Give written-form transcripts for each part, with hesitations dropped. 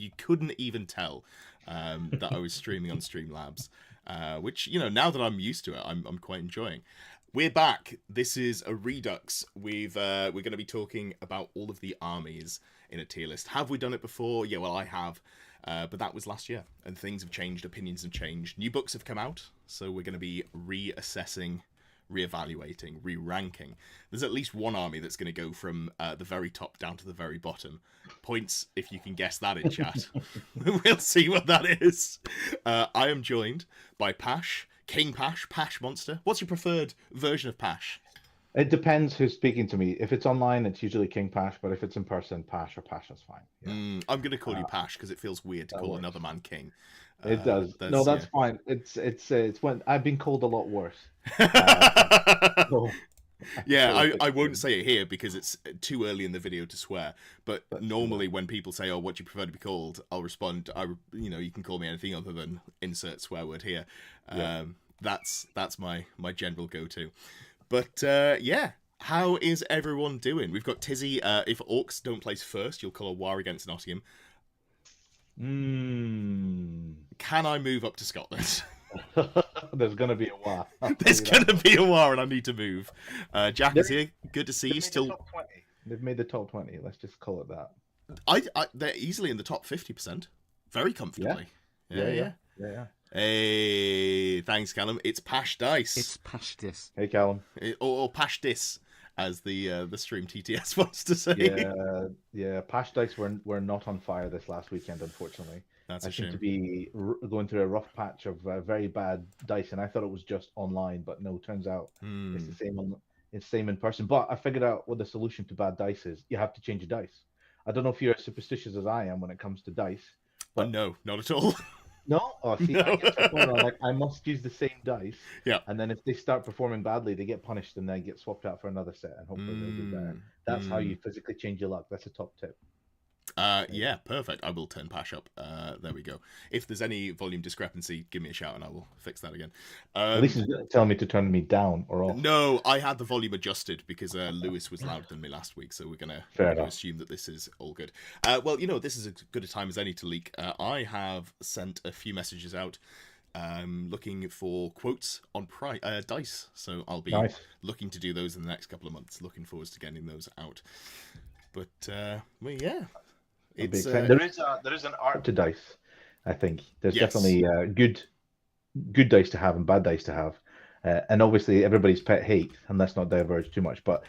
you couldn't even tell that I was streaming on Streamlabs, which, you know, now that I'm used to it, I'm quite enjoying. We're back. This is a Redux. We're going to be talking about all of the armies in a tier list. Have we done it before? Yeah, well, I have. But that was last year, and things have changed, opinions have changed. New books have come out, so we're going to be reassessing, reevaluating, re-ranking. There's at least one army that's going to go from the very top down to the very bottom. Points if you can guess that in chat. We'll see what that is. I am joined by Pash, King Pash, Pash Monster. What's your preferred version of Pash? It depends who's speaking to me. If it's online, it's usually King Pash, but if it's in person, Pash or Pash is fine. Yeah. I'm going to call you Pash because it feels weird to call another man King. It does. No, that's fine. It's when I've been called a lot worse. Yeah, I won't say it here because it's too early in the video to swear. But normally when people say, "Oh, what do you prefer to be called?" I'll respond, you can call me anything other than insert swear word here. That's my general go-to. But yeah, how is everyone doing? We've got Tizzy. If Orcs don't place first, you'll call a war against Nottingham. Can I move up to Scotland? There's going to be a war. There's going to be a war and I need to move. Jack is here. Good to see you. Still, They've made the top 20. Let's just call it that. They're easily in the top 50%. Very comfortably. Yeah. Hey, thanks, Callum. It's Pash Dice. It's Pash Dis. Hey, Callum. Or Pash Dis, as the stream TTS wants to say. Yeah. Pash Dice were not on fire this last weekend, unfortunately. That's a shame. I seem to be going through a rough patch of very bad dice, and I thought it was just online, but no, turns out it's the same it's same in person. But I figured out what the solution to bad dice is. You have to change your dice. I don't know if you're as superstitious as I am when it comes to dice. But no, not at all. No? Oh, see, no. I get to a point where I must use the same dice. Yeah. And then if they start performing badly, they get punished and then get swapped out for another set, and hopefully they'll do better. That's how you physically change your luck. That's a top tip. Yeah, perfect. I will turn Pash up. There we go. If there's any volume discrepancy, give me a shout and I will fix that again. At least he's telling me to turn me down or off. No, I had the volume adjusted because Lewis was louder than me last week, so we're going to assume that this is all good. Well, this is as good a time as any to leak. I have sent a few messages out looking for quotes on dice, so I'll be looking to do those in the next couple of months. Looking forward to getting those out. But, well, yeah. There is an art to dice, I think. There's definitely good dice to have and bad dice to have. And obviously everybody's pet hate, and let's not diverge too much, but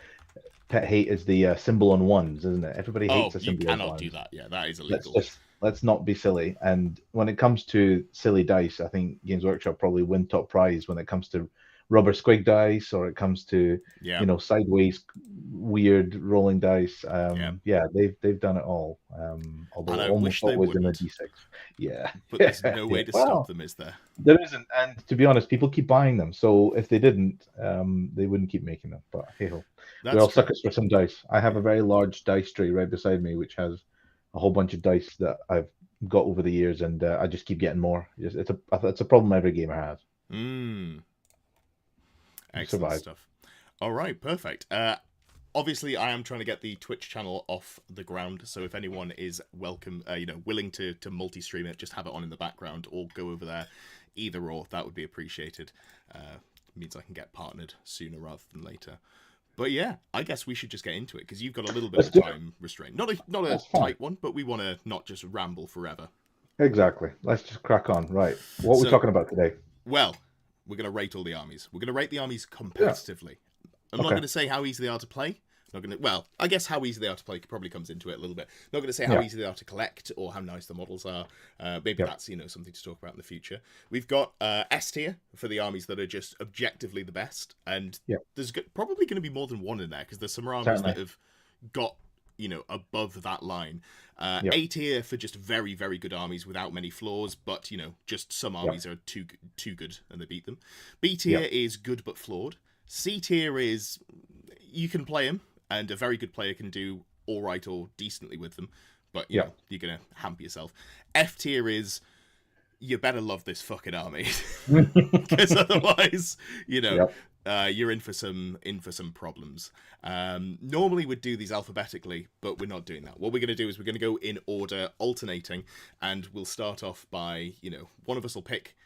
pet hate is the symbol on ones, isn't it? Everybody hates a symbol on ones. You cannot do that. Yeah, that is illegal. Let's not be silly. And when it comes to silly dice, I think Games Workshop probably win top prize when it comes to rubber squig dice, or it comes to sideways weird rolling dice. They've done it all. Although and I almost wish they always in wouldn't. a D6. Yeah, but there's no way to stop them, is there? There isn't. And to be honest, people keep buying them. So if they didn't, they wouldn't keep making them. But hey ho, we're all suckers for some dice. I have a very large dice tray right beside me, which has a whole bunch of dice that I've got over the years, and I just keep getting more. It's a problem every gamer has. Excellent stuff. All right, perfect. Obviously, I am trying to get the Twitch channel off the ground, so if anyone is welcome, willing to multi-stream it, just have it on in the background, or go over there, either or, that would be appreciated. Means I can get partnered sooner rather than later. But yeah, I guess we should just get into it, because you've got a little bit of time restraint. Not a tight one, but we want to not just ramble forever. Exactly. Let's just crack on. Right. What are we talking about today? Well, we're going to rate all the armies. We're going to rate the armies competitively. I'm not going to say how easy they are to play. I guess how easy they are to play probably comes into it a little bit. Not going to say how easy they are to collect or how nice the models are. Maybe that's something to talk about in the future. We've got S tier for the armies that are just objectively the best, and there's probably going to be more than one in there because there's some armies that have got above that line. A tier for just very, very good armies without many flaws, but just some armies are too good and they beat them. B tier is good but flawed. C tier is you can play them and a very good player can do all right or decently with them, but you're gonna hamper yourself. F tier is you better love this fucking army because otherwise you're in for some problems. Normally we'd do these alphabetically, but we're not doing that. What we're going to do is we're going to go in order, alternating, and we'll start off by, one of us will pick.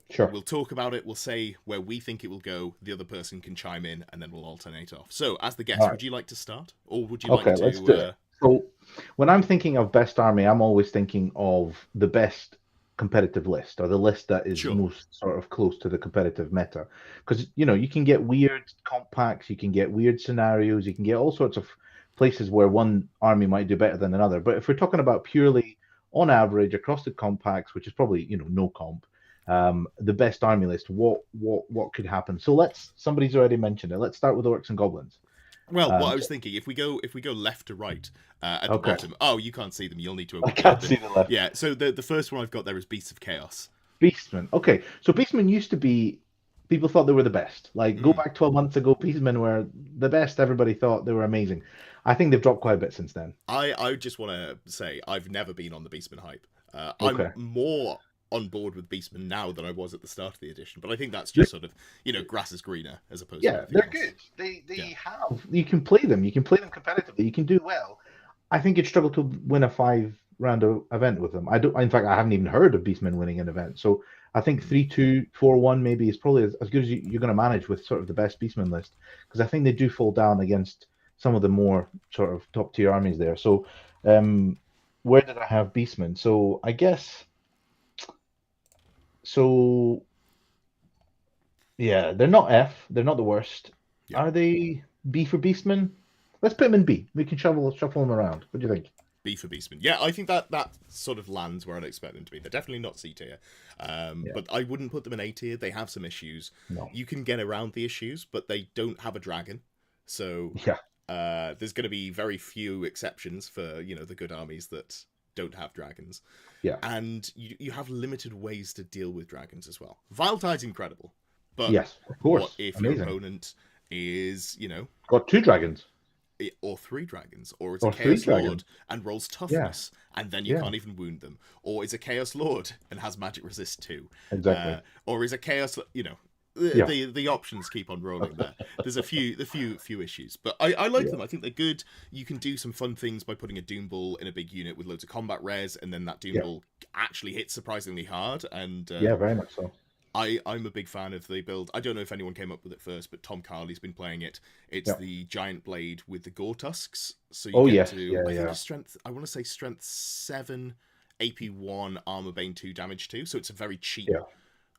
Sure. We'll talk about it. We'll say where we think it will go. The other person can chime in, and then we'll alternate off. So, as the guest, would you like to start, or would you like to? Let's do it. So, when I'm thinking of best army, I'm always thinking of the best competitive list, or the list that is most sort of close to the competitive meta, because you can get weird comp packs, you can get weird scenarios, you can get all sorts of places where one army might do better than another. But if we're talking about purely on average across the comp packs, which is probably no comp, the best army list, what could happen? So somebody's already mentioned it. Let's start with Orcs and Goblins. Well, what I was thinking, if we go left to right at the bottom. Oh, you can't see them. You'll need to open. I can't see the left. Yeah. So the first one I've got there is Beasts of Chaos. Beastmen. Okay, so Beastmen used to be. People thought they were the best. Like go back 12 months ago, Beastmen were the best. Everybody thought they were amazing. I think they've dropped quite a bit since then. I just want to say I've never been on the Beastmen hype. I'm more on board with Beastmen now than I was at the start of the edition, but I think that's just sort of grass is greener as opposed to they're else. Good. They have, you can play them competitively, you can do well. I think you'd struggle to win a 5-round event with them. In fact, I haven't even heard of Beastmen winning an event, so I think 3-2 4-1 maybe is probably as good as you're going to manage with sort of the best Beastmen list, because I think they do fall down against some of the more sort of top tier armies there. So where did I have Beastmen? So I guess yeah, they're not F. They're not the worst. Yeah. Are they B for Beastmen? Let's put them in B. We can shuffle them around. What do you think? B for Beastmen. Yeah, I think that sort of lands where I'd expect them to be. They're definitely not C tier. But I wouldn't put them in A tier. They have some issues. No. You can get around the issues, but they don't have a dragon. So there's going to be very few exceptions for, the good armies that don't have dragons. Yeah. And you have limited ways to deal with dragons as well. Vile Tide's incredible. But yes, of course. What if your opponent is, got 2 dragons? Or 3 dragons, or it's a Chaos Lord and rolls toughness, and then you can't even wound them, or is a Chaos Lord and has magic resist 2, exactly, or is a Chaos, the options keep on rolling there. There's a few issues, but I like them. I think they're good. You can do some fun things by putting a Doom Ball in a big unit with loads of combat res, and then that Doom Ball actually hits surprisingly hard. And very much so. I'm a big fan of the build. I don't know if anyone came up with it first, but Tom Carley's been playing it. It's the giant blade with the gore tusks. So you get to strength. I want to say strength 7, AP 1, armor bane 2, damage 2. So it's a very cheap,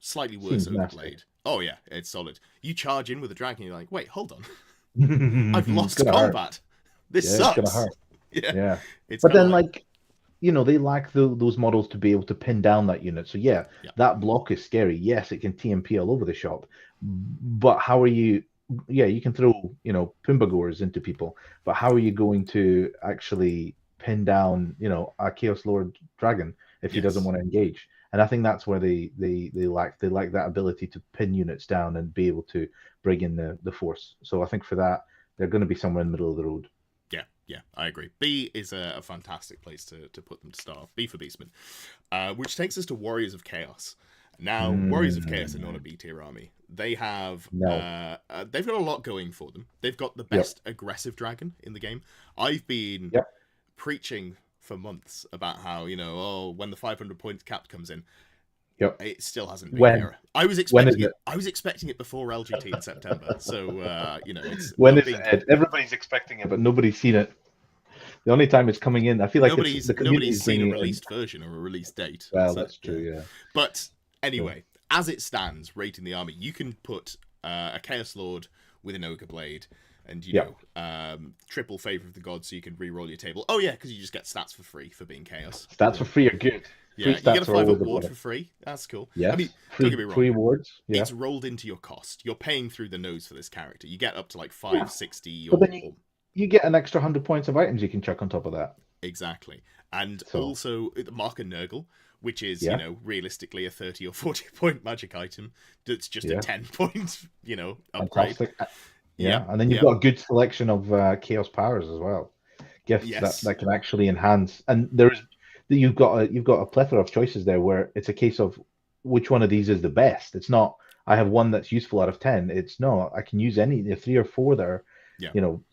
slightly worse Ogre blade. Oh yeah, it's solid. You charge in with a dragon, you're like, wait, hold on, I've lost combat. Hurt. This sucks. It's gonna hurt. Yeah. But then they lack those models to be able to pin down that unit. So that block is scary. Yes, it can TMP all over the shop, but how are you? Yeah, you can throw Pumbagores into people, but how are you going to actually pin down a Chaos Lord dragon if he doesn't want to engage? And I think that's where they lack that ability to pin units down and be able to bring in the force. So I think for that they're going to be somewhere in the middle of the road. Yeah, I agree. B is a fantastic place to put them to start off. B for Beastmen. Which takes us to Warriors of Chaos. Now, Warriors of Chaos are not a B tier army. They have they've got a lot going for them. They've got the best aggressive dragon in the game. I've been preaching for months about how, when the 500 points cap comes in, it still hasn't been here. I was expecting it. I was expecting it before LGT in September. So it's when is it? Everybody's expecting it, but nobody's seen it. The only time it's coming in, I feel like nobody's seen a released version or a release date. Well, that's true. Yeah. But anyway, as it stands, rating the army, you can put a Chaos Lord with an Ogre Blade, and triple Favor of the Gods, so you can re-roll your table. Oh yeah, because you just get stats for free for being Chaos. Stats for free are good. Yeah, you get a 5 ward for free. That's cool. Yeah, I mean, don't get me wrong. Free wards. Yeah. It's rolled into your cost. You're paying through the nose for this character. You get up to like 560. But then you get an extra 100 points of items you can chuck on top of that. Exactly, and also Mark and Nurgle, which is realistically a 30 or 40 point magic item. That's just a 10 point upgrade. Fantastic. Yeah, and then you've got a good selection of Chaos Powers as well. Gifts that can actually enhance, and you've got a plethora of choices there where it's a case of which one of these is the best. It's not I have one that's useful out of 10. It's not. I can use any 3 or 4 that are,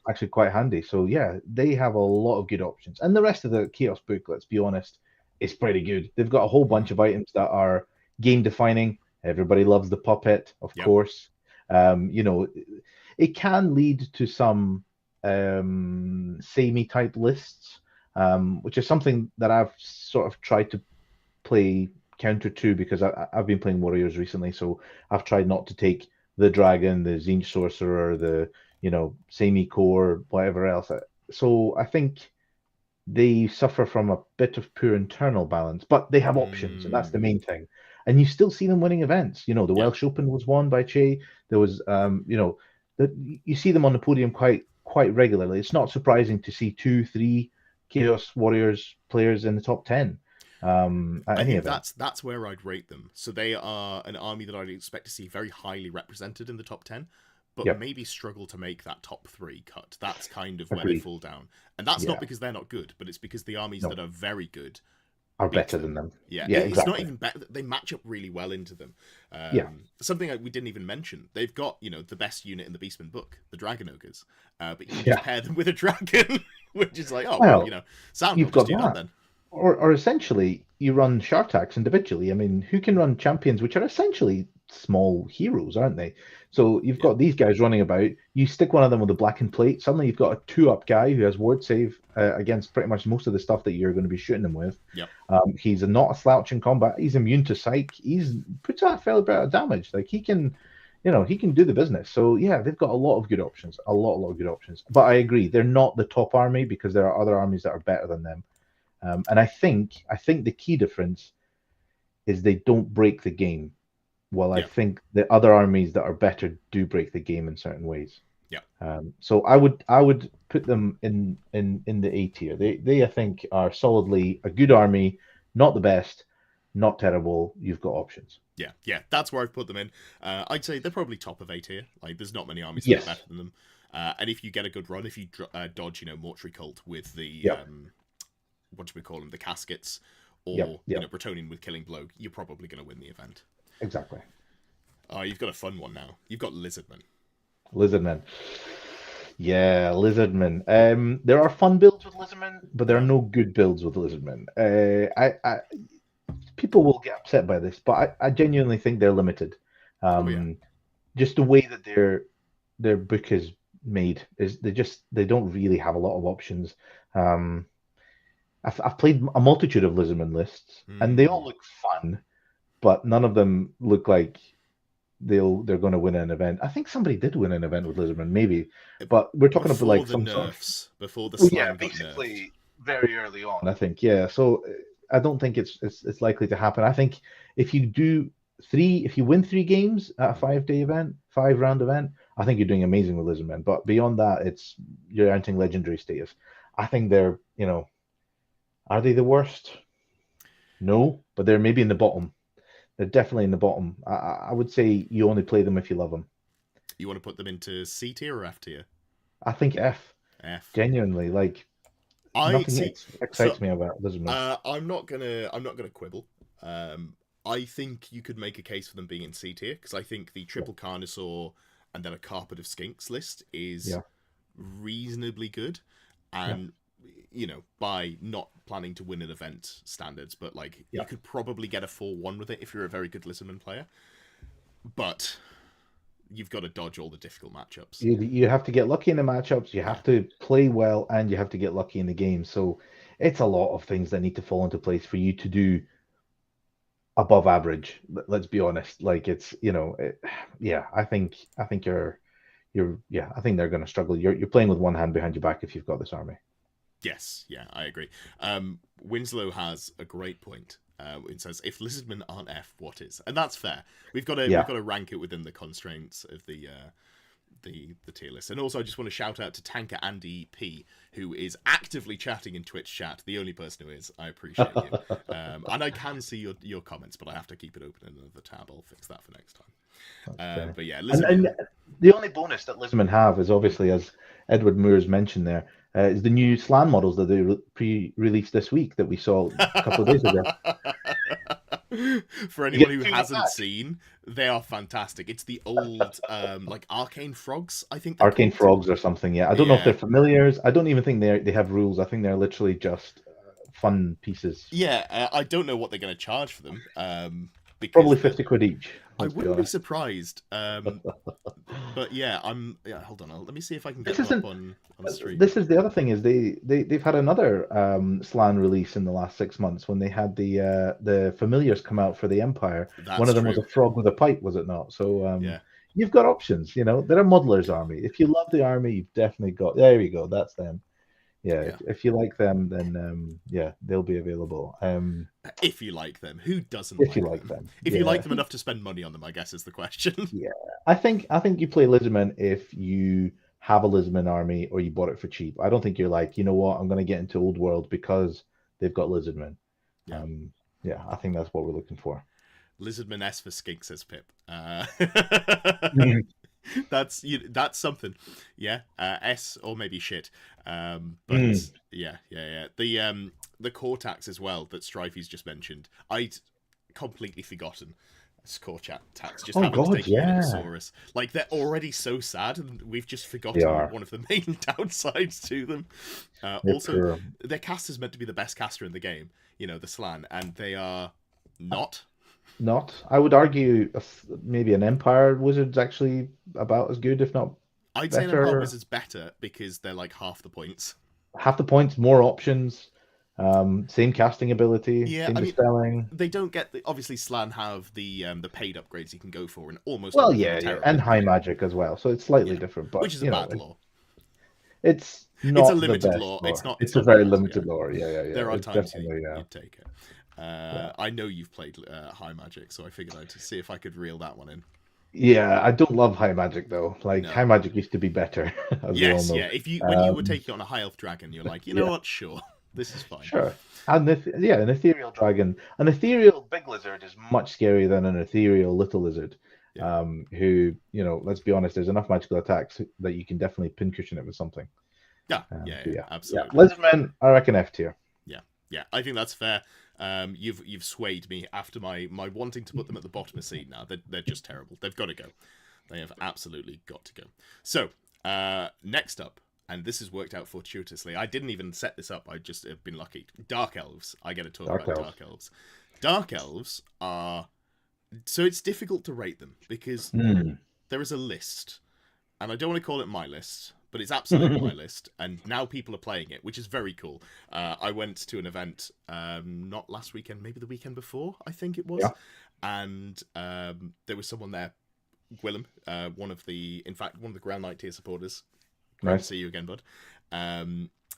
actually quite handy. So yeah, they have a lot of good options. And the rest of the Chaos book, let's be honest, is pretty good. They've got a whole bunch of items that are game defining. Everybody loves the puppet, of course. It can lead to some samey type lists, which is something that I've sort of tried to play counter to, because I've been playing warriors recently, so I've tried not to take the dragon, the Tzeentch sorcerer, the samey core, whatever else. So I think they suffer from a bit of poor internal balance, but they have options, and that's the main thing. And you still see them winning events. The Welsh Open was won by Che. There was, you see them on the podium quite regularly. It's not surprising to see 2-3 Chaos Warriors players in the top 10. I think that's where I'd rate them. So they are an army that I'd expect to see very highly represented in the top 10, but maybe struggle to make that top 3 cut. That's kind of where they fall down. And that's not because they're not good, but it's because the armies that are very good are better than them. Yeah, exactly. It's not even better. They match up really well into them. Something we didn't even mention. They've got, the best unit in the Beastmen book, the Dragon Ogres. But you can just pair them with a dragon, which is like, sound you've got that then. Or essentially, you run Shartax individually. I mean, who can run champions, which are essentially small heroes, aren't they? So you've got these guys running about. You stick one of them with a blackened plate. Suddenly you've got a 2-up guy who has ward save against pretty much most of the stuff that you're going to be shooting him with. He's not a slouch in combat. He's immune to psych. He's puts out a fair bit of damage. Like he can do the business. So yeah, they've got a lot of good options. A lot of good options. But I agree, they're not the top army, because there are other armies that are better than them. And I think the key difference is they don't break the game. Well, I think the other armies that are better do break the game in certain ways. So I would put them in the A tier. They I think are solidly a good army, not the best, not terrible. You've got options. Yeah, that's where I've put them in. I'd say they're probably top of A tier. Like, there's not many armies that are better than them. And if you get a good run, if you dodge, Mortuary Cult with the what do we call them, the caskets, or Bretonnian with Killing Blow, you're probably going to win the event. Exactly. Oh, you've got a fun one now. You've got Lizardmen. Yeah, Lizardmen. There are fun builds with Lizardmen, but there are no good builds with Lizardmen. People will get upset by this, but I genuinely think they're limited. Just the way that their book is made is they don't really have a lot of options. I've played a multitude of Lizardmen lists, and they all look fun, but none of them look like they're going to win an event. I think somebody did win an event with Lizardmen, maybe, but we're talking about like some nerfs before the slam basically very early on. I think, so I don't think it's likely to happen. I think if you win 3 games at a 5-round event, I think you're doing amazing with Lizardmen. But beyond that, you're entering legendary status. I think they're, are they the worst? No, but they're maybe in the bottom. They're definitely in the bottom. I would say you only play them if you love them. You want to put them into C tier or F tier? I think F. Genuinely, like nothing excites me about Lizardmen. I'm not gonna quibble. I think you could make a case for them being in C tier, because I think the triple Carnosaur and then a Carpet of Skinks list is reasonably good, and by not planning to win an event standards, but like you could probably get a 4-1 with it if you're a very good Lizardman player. But you've got to dodge all the difficult matchups. You have to get lucky in the matchups, you have to play well, and you have to get lucky in the game. So it's a lot of things that need to fall into place for you to do above average. Let's be honest. Like it's, I think you're I think they're going to struggle. You're playing with one hand behind your back if you've got this army. Yes, I agree. Winslow has a great point. It says, if Lizardmen aren't F, what is? And that's fair. We've got to rank it within the constraints of the tier list. And also, I just want to shout out to Tanker Andy P, who is actively chatting in Twitch chat. The only person who is. I appreciate you. And I can see your comments, but I have to keep it open in another tab. I'll fix that for next time. But yeah, and the only bonus that Lizardmen have is obviously, as Edward Moores mentioned there, is the new Slan models that they pre-released this week that we saw a couple of days ago. For anyone who hasn't seen, they are fantastic. It's the old, like arcane frogs, I think they're Arcane called. frogs or something. Yeah, I don't know if they're familiars. I don't even think they have rules. I think they're literally just fun pieces. Yeah, I don't know what they're going to charge for them. Because probably 50 quid each. I wouldn't be surprised. But yeah, hold on. Let me see if I can get them up on stream. This is the other thing is they've had another Slan release in the last 6 months when they had the familiars come out for the Empire. One of them was a frog with a pipe, was it not? So yeah. You've got options. You know, they're a modeler's army. If you love the army, you've definitely got. There you go. That's them. Yeah. If you like them, then yeah, they'll be available. If you like them, who doesn't? If you like them, if you like them enough to spend money on them, I guess is the question. Yeah, I think you play Lizardmen if you have a Lizardmen army or you bought it for cheap. I don't think you're like, you know what, I'm going to get into Old World because they've got Lizardmen. Yeah, I think that's what we're looking for. Lizardmen S for skink, says Pip. That's something. Yeah, S or maybe shit. But yeah. The Cortax as well that Strifey's just mentioned. I'd completely forgotten. Cortax just having to take Unixosaurus. Like, they're already so sad, and we've just forgotten one of the main downsides to them. Also, their caster's meant to be the best caster in the game. You know, the Slan, and they are not. I would argue maybe an Empire Wizard's actually about as good, if not I'd say an Empire Wizard's better because they're like half the points. Half the points, more options, same casting ability, same dispelling. They don't get obviously Slan have the paid upgrades you can go for, and almost and high magic as well, so it's slightly different, but which is a bad law. It's not it's a limited the best law. It's a very limited law. Yeah. There are times you'd take it. I know you've played High Magic, so I figured I'd see if I could reel that one in. Yeah, I don't love High Magic though. High Magic used to be better. Yes, yeah. When you were taking on a High Elf Dragon, you're like, you know what? Sure, this is fine. Sure. And an ethereal dragon, an ethereal big lizard is much scarier than an ethereal little lizard. Yeah. Who, let's be honest, there's enough magical attacks that you can definitely pincushion it with something. Yeah, absolutely. Yeah. Lizardmen, I reckon F tier. Yeah, I think that's fair. You've swayed me after my wanting to put them at the bottom of the seat now. They're just terrible. They've got to go. They have absolutely got to go. So, next up, and this has worked out fortuitously. I didn't even set this up. I just have been lucky. Dark Elves. I get to talk about Dark Elves. Dark Elves are... So it's difficult to rate them because there is a list. And I don't want to call it my list, but it's absolutely my list. And now people are playing it, which is very cool. I went to an event, not last weekend, maybe the weekend before, I think it was. Yeah. And there was someone there, Willem, one of the Ground Knight tier supporters. Great to see you again, bud.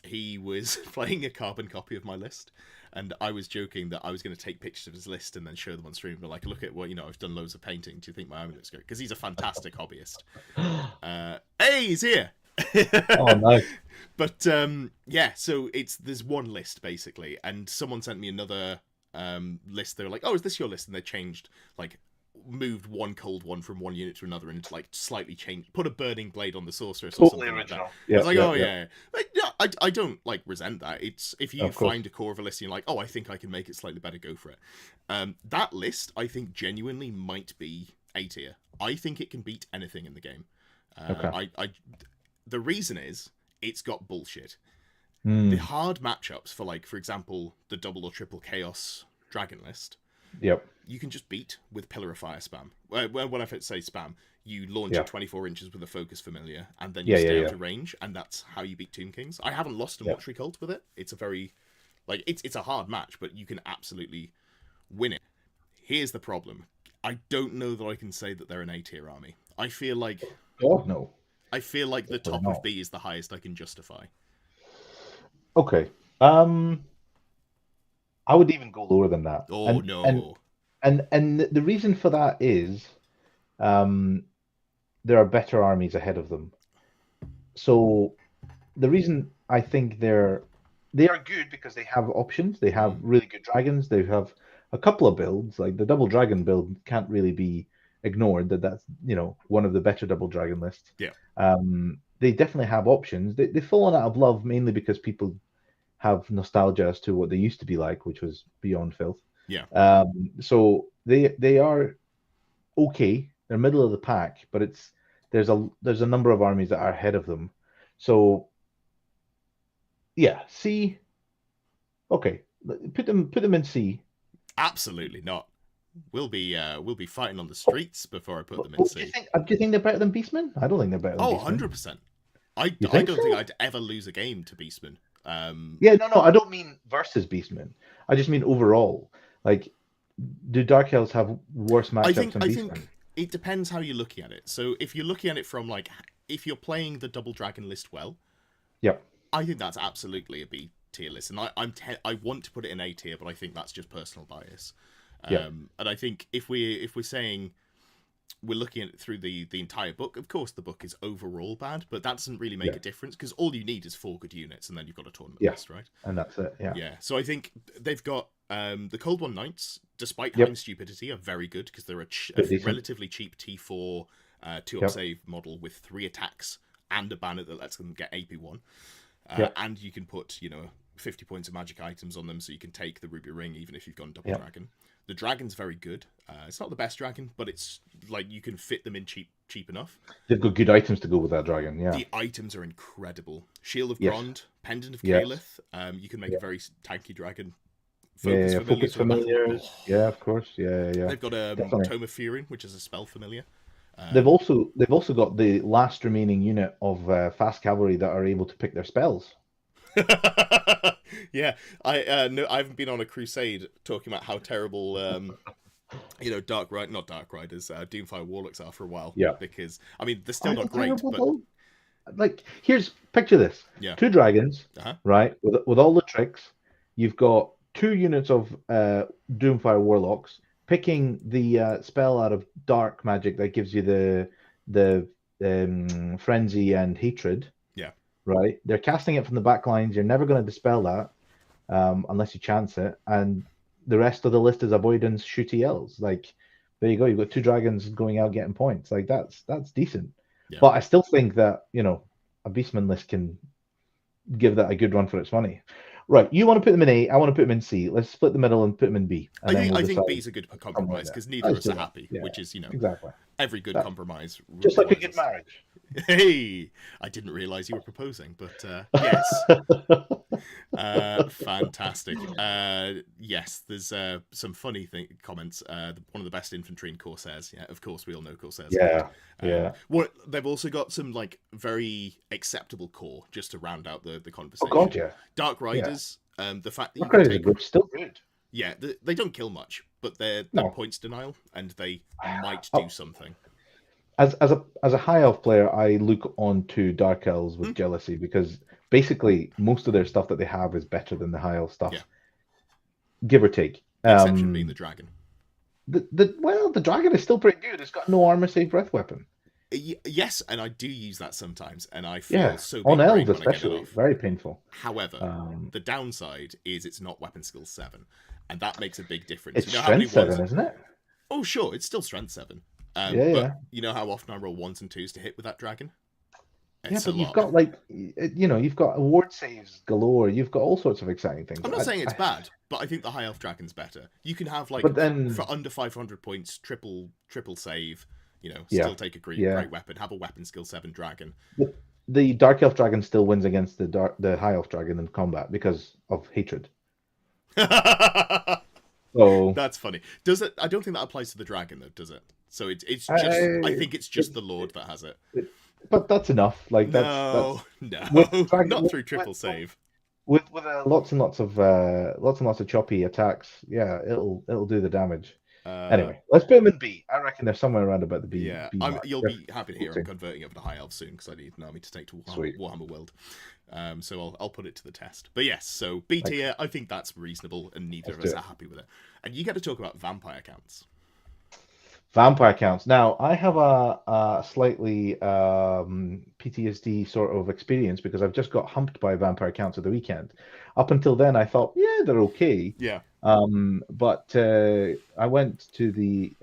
He was playing a carbon copy of my list. And I was joking that I was going to take pictures of his list and then show them on stream. But look at what, I've done loads of painting. Do you think my army looks good? Because he's a fantastic hobbyist. Hey, he's here. Oh, nice. But so there's one list basically, and someone sent me another list. They were like, "Oh, is this your list?" And they changed, moved one cold one from one unit to another, and slightly changed, put a burning blade on the sorceress or something original. Like that. Yeah, I was like, I don't resent that. It's if you find a core of a list and you're like, oh, I think I can make it slightly better, go for it. That list, I think, genuinely might be A tier. I think it can beat anything in the game. The reason is it's got bullshit. The hard matchups for example, the double or triple chaos dragon list. Yep. You can just beat with Pillar of Fire spam. When I say spam, you launch at 24 inches with a focus familiar, and then you stay out of range, and that's how you beat Tomb Kings. I haven't lost a Mortuary Cult with it. It's a very it's a hard match, but you can absolutely win it. Here's the problem. I don't know that I can say that they're an A tier army. I feel like no. I feel like the top of B is the highest I can justify. Okay. I would even go lower than that. Oh, no. And the reason for that is there are better armies ahead of them. So the reason I think they are good because they have options. They have really good dragons. They have a couple of builds. Like the double dragon build can't really be ignored. That's one of the better double dragon lists. Yeah. They definitely have options. They've fallen out of love mainly because people have nostalgia as to what they used to be like, which was beyond filth. Yeah. So they are okay. They're middle of the pack, but there's a number of armies that are ahead of them. So yeah, C. Okay, put them in C. Absolutely not. We'll be fighting on the streets before I put them in Do C. you think they're better than Beastmen? I don't think they're better than Beastmen. 100%. I You don't think think so? I'd ever lose a game to Beastmen. Yeah, no, I don't mean versus Beastmen. I just mean overall. Like, do Dark Elves have worse matchups than I Beastmen? think it depends how you're looking at it. So if you're looking at it from like if you're playing the double dragon list well, Yep. I think that's absolutely a B tier list, and I want to put it in A tier, but I think that's just personal bias. Yep. And I think if we're saying we're looking at it through the entire book, of course the book is overall bad, but that doesn't really make a difference because all you need is 4 good units, and then you've got a tournament list, right? And that's it. Yeah. Yeah. So I think they've got the Cold One Knights, despite having stupidity, are very good because they're a relatively cheap T4 2-up save model with 3 attacks and a banner that lets them get AP1. And you can put 50 points of magic items on them, so you can take the Ruby Ring even if you've gone double dragon. The dragon's very good. It's not the best dragon, but it's like you can fit them in cheap enough. They've got good items to go with that dragon. Yeah, the items are incredible. Shield of Grond, Pendant of Calith. You can make a very tanky dragon. Focus familiars. Yeah, of course. Yeah. They've got Tome of Fury, which is a spell familiar. They've also got the last remaining unit of fast cavalry that are able to pick their spells. Yeah, I haven't been on a crusade talking about how terrible not Dark Riders, Doomfire Warlocks are for a while. Yeah, because I mean they're still not great, but like picture this: 2 dragons, right, with all the tricks. You've got 2 units of Doomfire Warlocks picking the spell out of dark magic that gives you the frenzy and hatred. Yeah. Right. They're casting it from the back lines. You're never going to dispel that unless you chance it. And the rest of the list is avoidance, shooty elves. Like, there you go. You've got 2 dragons going out getting points. Like, that's decent. Yeah. But I still think that, a Beastman list can give that a good run for its money. Right, you want to put them in A, I want to put them in C. Let's split the middle and put them in B. I think B's a good compromise because neither of us are happy, which is, exactly every good compromise. Just like a good marriage. Hey, I didn't realize you were proposing, but yes. Fantastic. Yes, there's some funny comments. One of the best infantry in Corsairs. Yeah, of course, we all know Corsairs. Yeah. They've also got some very acceptable core just to round out the conversation. Oh God, yeah. Dark Riders. The fact that Dark Riders are still good. Yeah, they don't kill much, but they're points denial, and they might do something. As a high elf player, I look on to Dark Elves with jealousy because basically most of their stuff that they have is better than the high elf stuff, give or take. The exception being the dragon. The dragon is still pretty good. It's got no armor save breath weapon. Yes, and I do use that sometimes, and I feel so on elves especially very painful. However, the downside is it's not weapon skill 7, and that makes a big difference. It's strength 7, isn't it? Oh, sure, it's still strength 7. But you know how often I roll 1s and 2s to hit with that dragon? But you've got you've got award saves galore. You've got all sorts of exciting things. I'm not saying it's bad, but I think the high elf dragon's better. You can have for under 500 points, triple save. Still take a great weapon. Have a weapon skill 7 dragon. The dark elf dragon still wins against the high elf dragon in combat because of hatred. So that's funny. Does it? I don't think that applies to the dragon though, does it? So it's just. I think it's just the Lord that has it. But that's enough. Like no, not through triple save. With lots and lots of choppy attacks, it'll do the damage. Anyway, let's put them in B. I reckon they're somewhere around about the B. Yeah, B you'll be happy to hear I'm converting over to high elf soon because I need an army to take to Warhammer World. So I'll put it to the test. But yes, so B tier, I think that's reasonable, and neither of us are happy with it. And you get to talk about vampire counts. Vampire counts. Now, I have a slightly PTSD sort of experience because I've just got humped by vampire counts at the weekend. Up until then, I thought, they're okay. Yeah. But I went to the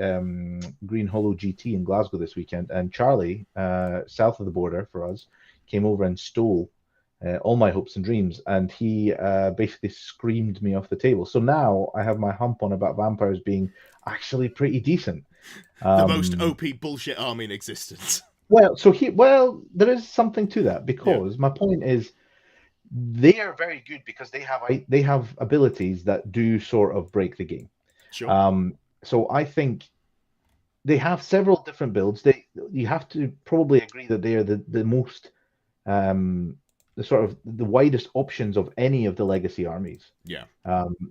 Green Hollow GT in Glasgow this weekend, and Charlie, south of the border for us, came over and stole all my hopes and dreams, and he basically screamed me off the table. So now I have my hump on about vampires being actually pretty decent. The most OP bullshit army in existence. Well, there is something to that, because my point is they are very good because they have abilities that do sort of break the game. Sure. So I think they have several different builds. You have to probably agree that they are the most the sort of the widest options of any of the legacy armies. Yeah.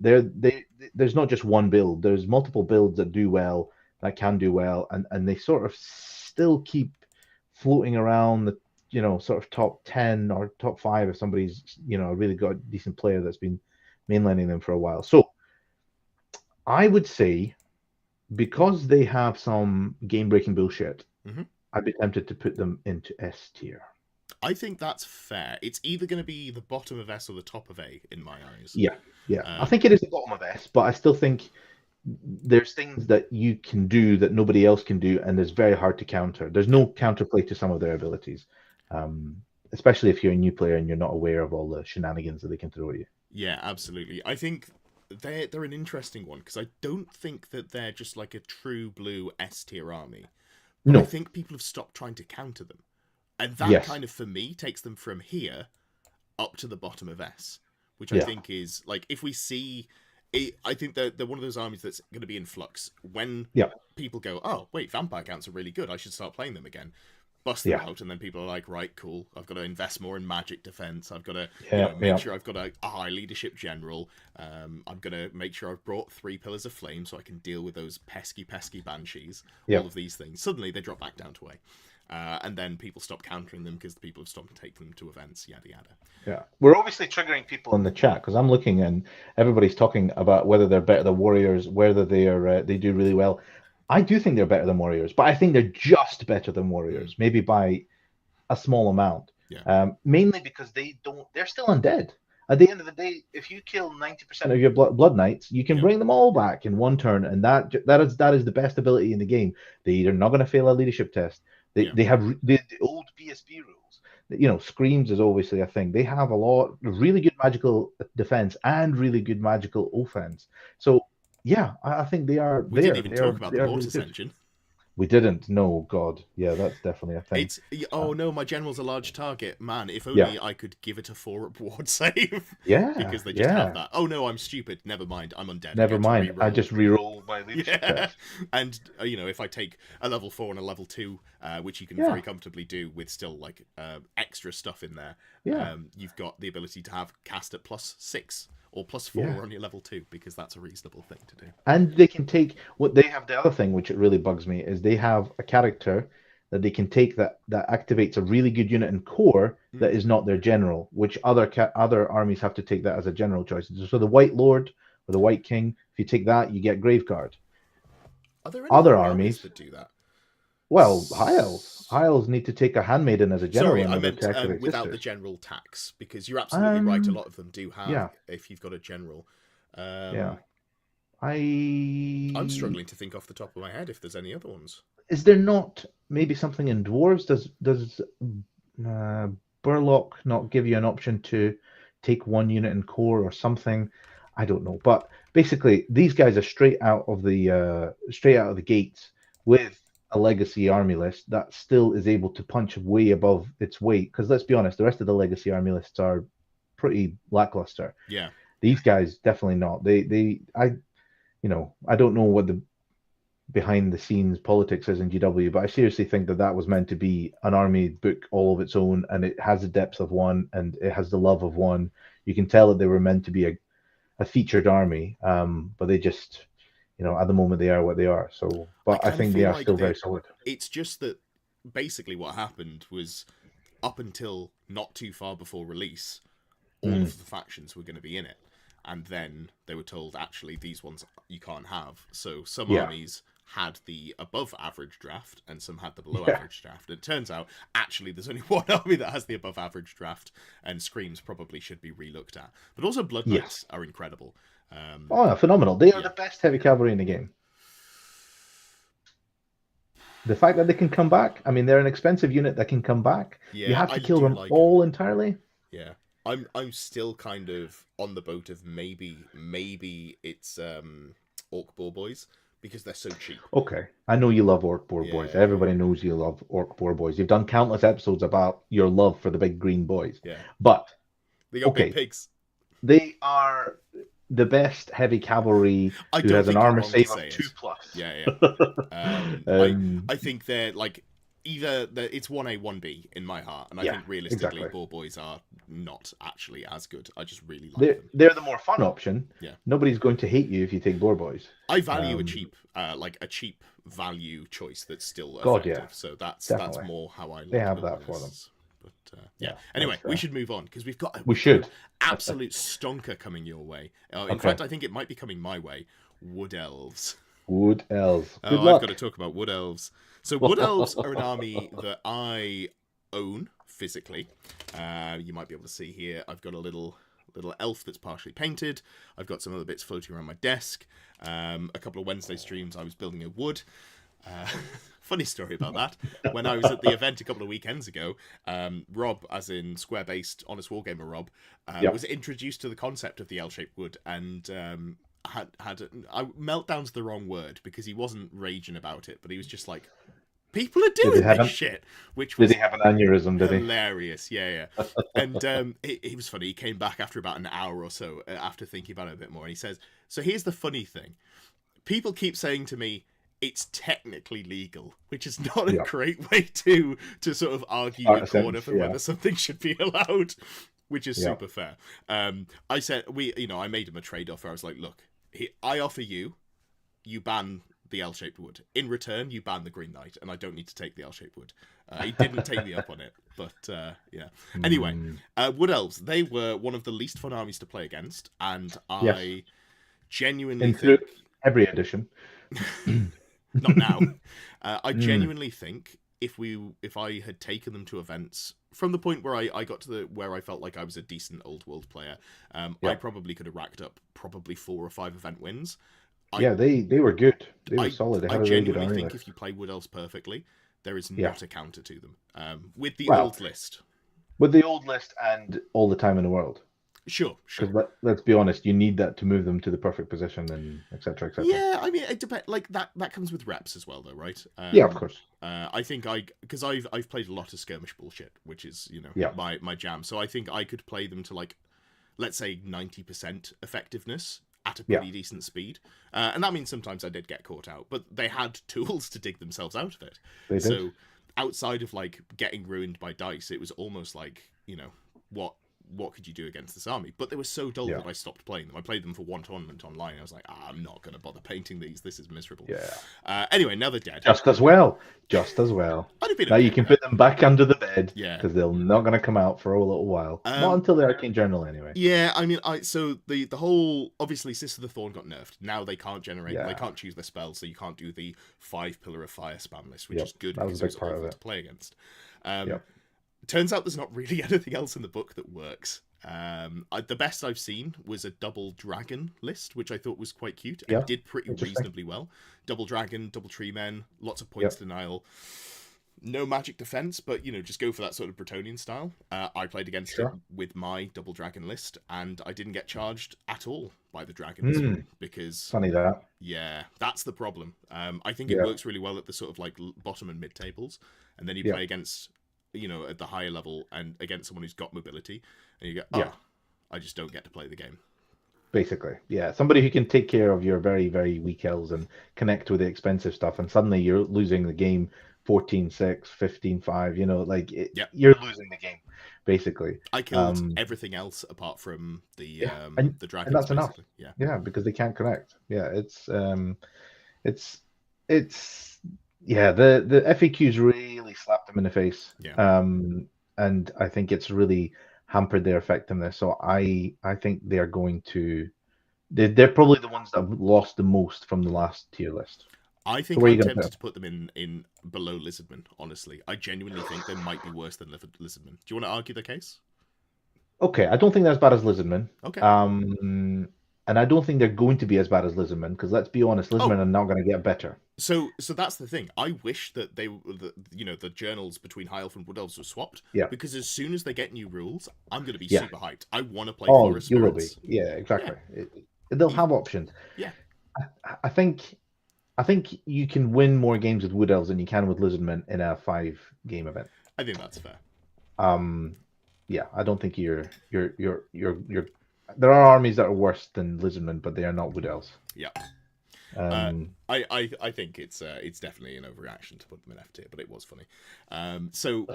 There's not just one build. There's multiple builds that do well, that can do well, and they sort of still keep floating around the sort of top 10 or top 5 if somebody's a really good decent player that's been mainlining them for a while. So I would say, because they have some game breaking bullshit, I'd be tempted to put them into S tier. I think that's fair. It's either going to be the bottom of S or the top of A in my eyes. Yeah. I think it is the bottom of S, but I still think there's things that you can do that nobody else can do, and it's very hard to counter. There's no counterplay to some of their abilities, especially if you're a new player and you're not aware of all the shenanigans that they can throw at you. Yeah, absolutely. I think they're an interesting one, because I don't think that they're just like a true blue S tier army. But no. I think people have stopped trying to counter them. And that kind of, for me, takes them from here up to the bottom of S, which I think is, like, if we see... I think they're one of those armies that's going to be in flux. When people go, oh, wait, vampire counts are really good, I should start playing them again. Bust them out, and then people are like, right, cool, I've got to invest more in magic defense. I've got to make sure I've got a high leadership general. I'm going to make sure I've brought 3 pillars of flame so I can deal with those pesky banshees. All of these things. Suddenly, they drop back down to A. And then people stop countering them because the people have stopped taking them to events, yada yada. Yeah, we're obviously triggering people in the chat, because I'm looking and everybody's talking about whether they're better than warriors, whether they do really well. I do think they're better than warriors, but I think they're just better than warriors, maybe by a small amount. Yeah. Mainly because they're still undead. At the end of the day, if you kill 90% of your blood knights, you can bring them all back in one turn, and that is the best ability in the game. They're not going to fail a leadership test. They have the old PSP rules. Screams is obviously a thing. They have a lot of really good magical defense and really good magical offense. So yeah, I think they are. We didn't even talk about the Mortis engine. We didn't. No, God. Yeah, that's definitely a thing. No, my general's a large target. Man, if only I could give it a 4-up ward save. Yeah. Because they just have that. Oh no, I'm stupid. Never mind. I'm undead. Never mind. I just reroll my leadership test. And, if I take a level 4 and a level 2, which you can very comfortably do with still, like, extra stuff in there, you've got the ability to have cast at +6. Or +4 on your level 2, because that's a reasonable thing to do. And they can take what they have. The other thing which it really bugs me is they have a character that they can take that activates a really good unit in core that is not their general, which other armies have to take that as a general choice. So the White Lord or the White King, if you take that, you get Graveguard. Are there any other armies that do that? Well, High Elves need to take a handmaiden as a general. Sorry, I meant without the general tax, because you're absolutely right. A lot of them do have, if you've got a general. I'm struggling to think off the top of my head if there's any other ones. Is there not maybe something in Dwarves? Does Burlock not give you an option to take one unit in core or something? I don't know, but basically these guys are straight out of the gates with a legacy army list that still is able to punch way above its weight. Because let's be honest, the rest of the legacy army lists are pretty lackluster. Yeah, these guys definitely not. I don't know what the behind the scenes politics is in GW, but I seriously think that was meant to be an army book all of its own, and it has the depth of one and it has the love of one. You can tell that they were meant to be a featured army, but they just, at the moment they are what they are. So, but I think they are still very solid. It's just that basically what happened was, up until not too far before release, all of the factions were going to be in it, and then they were told, actually, these ones you can't have. So some armies had the above average draft and some had the below average draft. And it turns out, actually, there's only one army that has the above average draft, and Screams probably should be relooked at. But also Blood Knights are incredible. Phenomenal. They are the best heavy cavalry in the game. The fact that they can come back, I mean, they're an expensive unit that can come back. You have to kill them all entirely. Yeah. I'm still kind of on the boat of maybe it's Orc Boar Boys because they're so cheap. Okay, I know you love Orc Boar Yeah, Boys. yeah, Everybody yeah. knows you love Orc Boar Boys. You've done countless episodes about your love for the big green boys. Yeah. But They got big okay, pigs. they are the best heavy cavalry I who don't has an think you're armor wrong to save of say two it. plus. Yeah, yeah. I um, I think they're like either it's 1A 1B in my heart, and I yeah, think realistically exactly. Boar Boys are not actually as good. I just really like They're them. they're the more fun option. Yeah. Nobody's going to hate you if you take Boar Boys. I value Um, a cheap value choice that's still God, yeah, effective. So that's definitely. more how I They like have building that for them. lists. But yeah. Yeah, Anyway, that's we should move on because we we've got an should. absolute stonker coming your way. In Okay. fact, I think it might be coming my way. Wood Elves. Wood Elves. Good Oh, I've got luck. to talk about Wood Elves. So Wood Elves are an army that I own physically. You might be able to see here. I've got a little elf that's partially painted. I've got some other bits floating around my desk. A couple of Wednesday streams, I was building a wood. Funny story about that. When I was at the event a couple of weekends ago, Rob, as in square-based Honest Wargamer Rob, was introduced to the concept of the L-shaped wood and meltdown's the wrong word because he wasn't raging about it, but he was just like, people are doing this shit, which was did he have an aneurysm? Did hilarious. Yeah. And it was funny. He came back after about an hour or so after thinking about it a bit more, and he says, "So here's the funny thing: people keep saying to me." It's technically legal, which is not a great way to sort of argue your corner for whether something should be allowed, which is super fair. I said I made him a trade offer. I was like, look, I offer you ban the L-shaped wood. In return, you ban the Green Knight, and I don't need to take the L-shaped wood. He didn't take me up on it, but yeah. Anyway, Wood Elves, they were one of the least fun armies to play against, and I genuinely think every edition. Not now. I genuinely think if I had taken them to events from the point where I got to where I felt like I was a decent old world player, I probably could have racked up probably 4 or 5 event wins. They were good. They were solid. They had I a really good genuinely army think list. if you play Wood Elves perfectly, there is not a counter to them. With the old list. With the old list and all the time in the world. Sure. Because let's be honest, you need that to move them to the perfect position and etc. Yeah, I mean, it depends. Like that comes with reps as well, though, right? Yeah, of course. I think because I've played a lot of skirmish bullshit, which is my jam. So I think I could play them to like, let's say 90% effectiveness at a pretty decent speed, and that means sometimes I did get caught out, but they had tools to dig themselves out of it. They did. So outside of like getting ruined by dice, it was almost like what could you do against this army? But they were so dull that I stopped playing them. I played them for one tournament online. I was like, I'm not going to bother painting these. This is miserable. Yeah. Anyway, now they're dead. Just as well. Now you can put them back under the bed. Yeah. Because they're not going to come out for a little while. Not until the Arcane Journal, anyway. Yeah, I mean, so the whole obviously Sister of the Thorn got nerfed. Now they can't generate. They can't choose their spells, so you can't do the 5 Pillar of Fire spam list, which is good because it's awful to play against. Turns out there's not really anything else in the book that works. The best I've seen was a double dragon list, which I thought was quite cute and did pretty reasonably well. Double dragon, double tree men, lots of points denial, no magic defense, but just go for that sort of Bretonnian style. I played against it with my double dragon list, and I didn't get charged at all by the dragons because funny that. Yeah, that's the problem. I think it works really well at the sort of like bottom and mid tables, and then you play against at the higher level and against someone who's got mobility, and you go, I just don't get to play the game. Basically, somebody who can take care of your very, very weak elves and connect with the expensive stuff, and suddenly you're losing the game 14-6, 15-5, you're losing the game, basically. I killed everything else apart from the dragons, and that's enough. Yeah, because they can't connect. The FAQs really slapped them in the face. And I think it's really hampered their effectiveness. So I think they're going to. They're probably the ones that have lost the most from the last tier list. I think I'm tempted to put them in below Lizardmen. Honestly, I genuinely think they might be worse than Lizardmen. Do you want to argue the case? Okay, I don't think they're as bad as Lizardmen. Okay. and I don't think they're going to be as bad as Lizardmen, because let's be honest, Lizardmen Oh, are not going to get better. so that's the thing. I wish that the journals between High Elf and Wood Elves were swapped, Yeah, because as soon as they get new rules, I'm going to be yeah. super hyped. I want to play Oh, Forest you will be. Spirits. Yeah, Yeah, exactly. They'll have options. yeah, I think you can win more games with Wood Elves than you can with Lizardmen in a 5 game event. I think that's fair. Um, yeah, I don't think you're. There are armies that are worse than Lizardmen, but they are not Wood Elves. Yeah. Um, I think it's definitely an overreaction to put them in F tier, but it was funny. So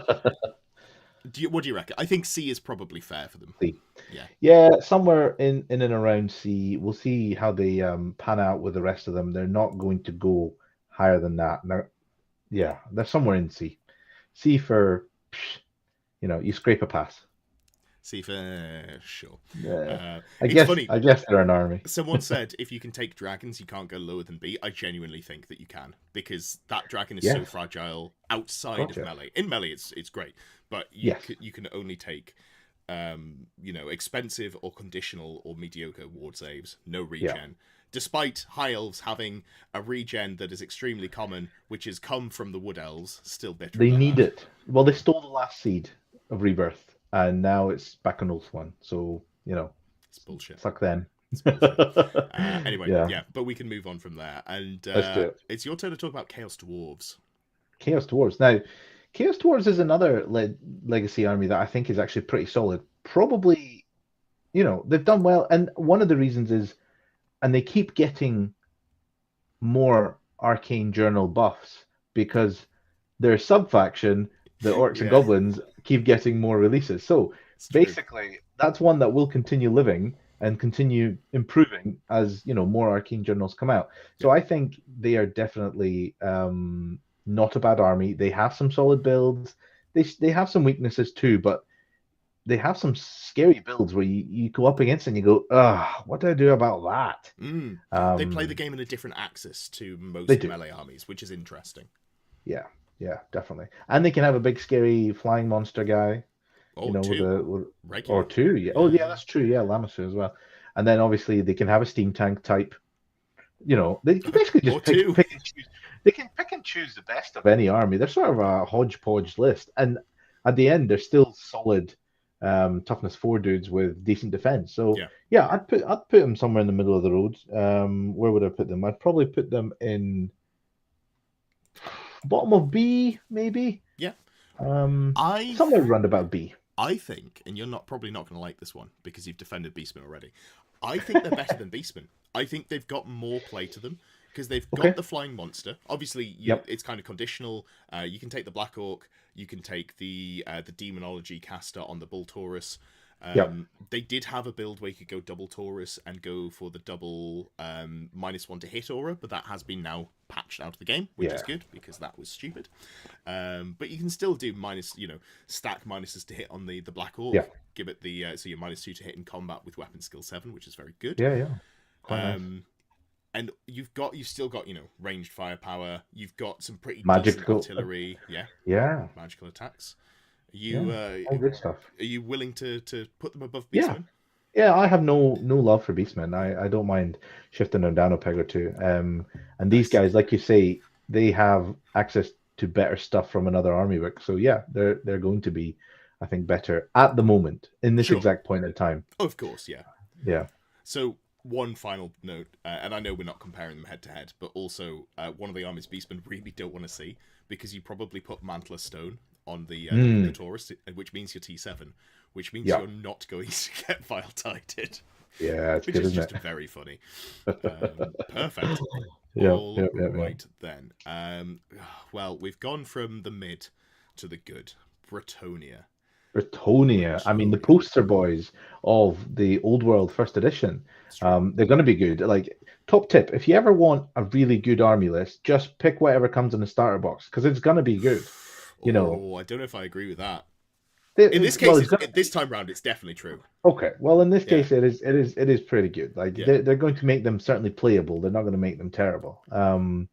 what do you reckon? I think C is probably fair for them. C. Yeah. Yeah, somewhere in and around C. We'll see how they pan out with the rest of them. They're not going to go higher than that. Yeah, they're somewhere in C. C for, you scrape a pass. C for sure. Yeah. It's funny. I guess they're an army. Someone said if you can take dragons, you can't go lower than B. I genuinely think that you can, because that dragon is so fragile outside of melee. In melee, it's great, but you can only take expensive or conditional or mediocre ward saves, no regen. Yeah. Despite High Elves having a regen that is extremely common, which has come from the Wood Elves, still bitter. They need it. Well, they stole the last seed of Rebirth, and now it's back on Ulthuan. So, it's bullshit. Fuck them. It's bullshit. Anyway, yeah, but we can move on from there. And let's do it. It's your turn to talk about Chaos Dwarves. Chaos Dwarves. Now, Chaos Dwarves is another legacy army that I think is actually pretty solid. Probably, they've done well. And one of the reasons is, and they keep getting more Arcane Journal buffs because their sub-faction, the Orcs and Goblins, keep getting more releases. So basically, that's one that will continue living and continue improving as, more Arcane Journals come out. So I think they are definitely not a bad army. They have some solid builds. They have some weaknesses too, but they have some scary builds where you go up against and you go, what do I do about that? They play the game in a different axis to most melee armies, which is interesting. Yeah, definitely. And they can have a big scary flying monster guy. Or two. Yeah. Oh, yeah, that's true. Yeah, Lamassu as well. And then obviously they can have a steam tank type. They can basically just pick and choose. They can pick and choose the best of any army. They're sort of a hodgepodge list. And at the end, they're still solid toughness 4 dudes with decent defense. So I'd put them somewhere in the middle of the road. Where would I put them? I'd probably put them in bottom of B, maybe. Yeah. Somewhere around about B. I think, and you're probably not going to like this one because you've defended Beastmen already. I think they're better than Beastmen. I think they've got more play to them because they've got the flying monster. Obviously, it's kind of conditional. You can take the Black Orc. You can take the Demonology caster on the Bull Taurus. They did have a build where you could go double Taurus and go for the double -1 to hit aura, but that has been now patched out of the game, which is good because that was stupid. But you can still do stack minuses to hit on the Black Orc. Yeah. Give it the so you're -2 to hit in combat with weapon skill 7, which is very good. Yeah. Nice. And you've still got ranged firepower. You've got some pretty magical artillery. Yeah. Magical attacks. Good stuff. Are you willing to put them above Beastmen? Yeah, I have no love for Beastmen. I don't mind shifting them down a peg or two. And these guys, like you say, they have access to better stuff from another army book. So yeah, they're going to be, I think, better at the moment in this exact point in time. Of course, yeah. Yeah. So one final note, and I know we're not comparing them head to head, but also one of the armies Beastmen really don't want to see because you probably put Mantle of Stone on the Taurus, which means you're T7, which means you're not going to get Vile Tided. Yeah, it's which good, is isn't just it? very funny. Perfect. Right then. Well, we've gone from the mid to the good. Bretonnia. I mean, the poster boys of the Old World First Edition. They're going to be good. Like, top tip: if you ever want a really good army list, just pick whatever comes in the starter box because it's going to be good. I don't know if I agree with that. In this case, this time round, it's definitely true. Okay, well, in this case, it is pretty good. Like they're going to make them certainly playable. They're not going to make them terrible. And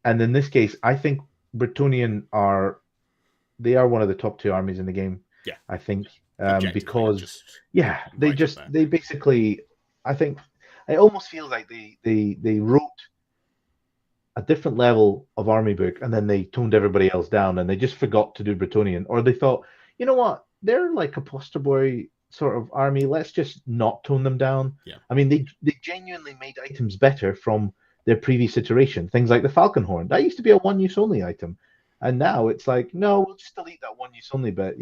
in this case, I think Bretonnian are one of the top 2 armies in the game. Yeah, I think because they basically, I think It almost feels like they wrote a different level of army book, and then they toned everybody else down, and they just forgot to do Bretonnian, or they thought, you know what, they're like a poster boy sort of army. Let's just not tone them down. Yeah. I mean, they genuinely made items better from their previous iteration. Things like the Falcon Horn, that used to be a one use only item, and now it's like, no, we'll just delete that one use only bit.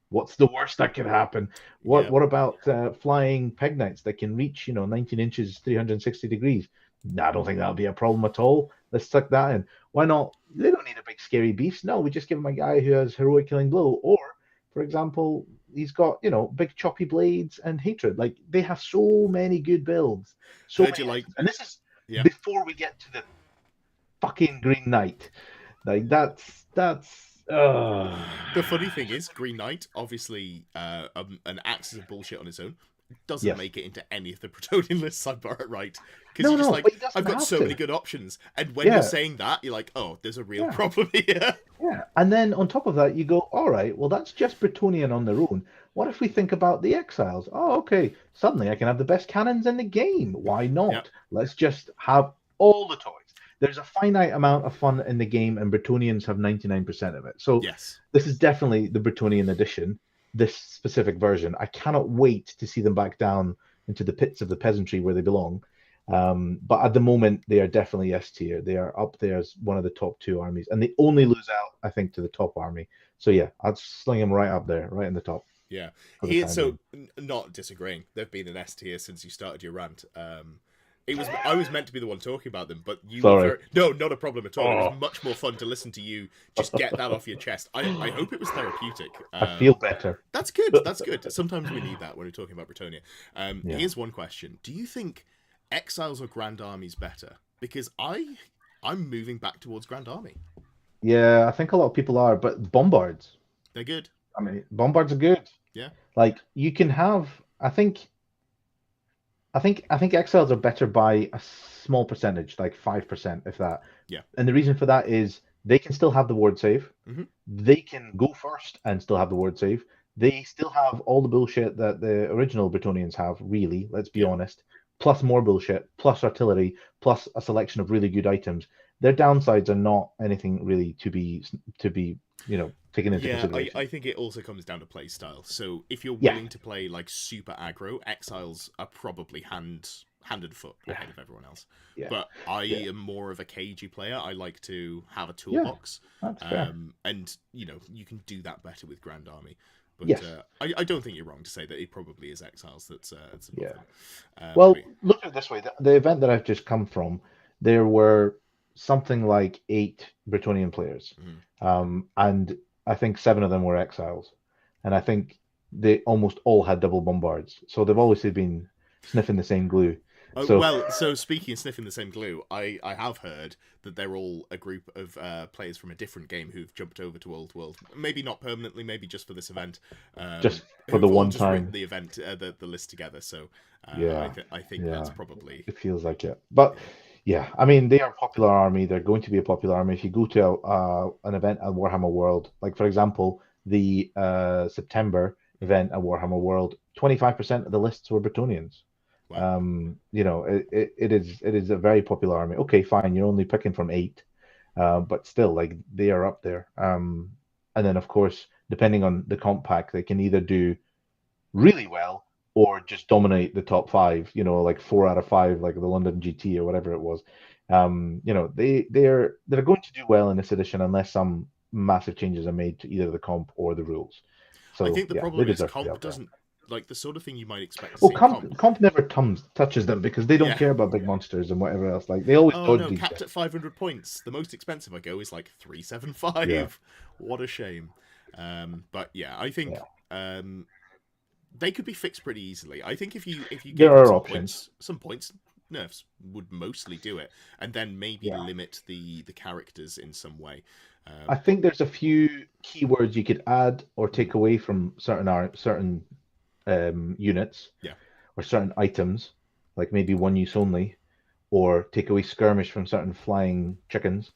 What's the worst that could happen? What about flying peg knights that can reach 19 inches, 360 degrees? I don't think that'll be a problem at all. Let's stick that in. Why not? They don't need a big scary beast. No, we just give them a guy who has heroic killing blow, or for example, he's got big choppy blades and hatred. Like, they have so many good builds. So many, and this is before we get to the fucking Green Knight. Like, that's the funny thing is, Green Knight obviously an axis of bullshit on its own. Doesn't make it into any of the Bretonnian lists I've got it right. Because you're just like, I've got so many good options. And when you're saying that, you're like, oh, there's a real problem here. Yeah. And then on top of that, you go, all right, well, that's just Bretonnian on their own. What if we think about the exiles? Oh, okay. Suddenly I can have the best cannons in the game. Why not? Yep. Let's just have all the toys. There's a finite amount of fun in the game, and Bretonnians have 99% of it. So this is definitely the Bretonnian edition. This specific version. I cannot wait to see them back down into the pits of the peasantry where they belong. But at the moment, they are definitely S tier. They are up there as one of the top 2 armies, and they only lose out, I think, to the top army. So yeah, I'd sling them right up there, right in the top. Yeah, not disagreeing. They've been an S tier since you started your rant. I was meant to be the one talking about them, but you were no, not a problem at all. It was much more fun to listen to you just get that off your chest. I hope it was therapeutic. I feel better. That's good. That's good. Sometimes we need that when we're talking about Bretonnia. Here's one question: do you think Exiles or Grand Armies better? Because I'm moving back towards Grand Army. Yeah, I think a lot of people are, but Bombards, they're good. I mean, Bombards are good. Yeah, like you can have. I think Exiles are better by a small percentage, like 5%, if that. Yeah. And the reason for that is they can still have the ward save. Mm-hmm. They can go first and still have the ward save. They still have all the bullshit that the original Bretonnians have, really, let's be honest. Plus more bullshit, plus artillery, plus a selection of really good items. Their downsides are not anything really to be taken into consideration. I think it also comes down to play style. So if you're willing to play like super aggro, Exiles are probably hand and foot ahead of everyone else. Yeah. But I am more of a cagey player. I like to have a toolbox. That's fair. And you can do that better with Grand Army. But I don't think you're wrong to say that it probably is Exiles that's well, look at it this way. The event that I've just come from, there were something like 8 Bretonnian players. Mm-hmm. And I think 7 of them were Exiles. And I think they almost all had double Bombards. So they've obviously been sniffing the same glue. So speaking of sniffing the same glue, I have heard that they're all a group of players from a different game who've jumped over to Old World. Maybe not permanently, maybe just for this event. Just for the one time. The event, the list together. So I think that's probably... It feels like it. But yeah, I mean, they are a popular army. They're going to be a popular army. If you go to an event at Warhammer World, like for example, the September event at Warhammer World, 25% of the lists were Bretonnians. Wow. It is a very popular army. Okay, fine, you're only picking from 8, but still, like, they are up there. And then, of course, depending on the comp pack, they can either do really well or just dominate the top 5. Like 4 out of 5, like the London GT or whatever it was. They're going to do well in this edition unless some massive changes are made to either the comp or the rules. So I think the problem is comp doesn't. Like the sort of thing you might expect to see. Comp never touches them because they don't care about big monsters and whatever else. Like they always capped at 500 points. The most expensive I go is like 375. Yeah. What a shame. But yeah, I think they could be fixed pretty easily. I think if you give them some points, nerfs would mostly do it, and then maybe limit the characters in some way. I think there's a few keywords you could add or take away from certain units, or certain items, like maybe one use only, or take away skirmish from certain flying chickens.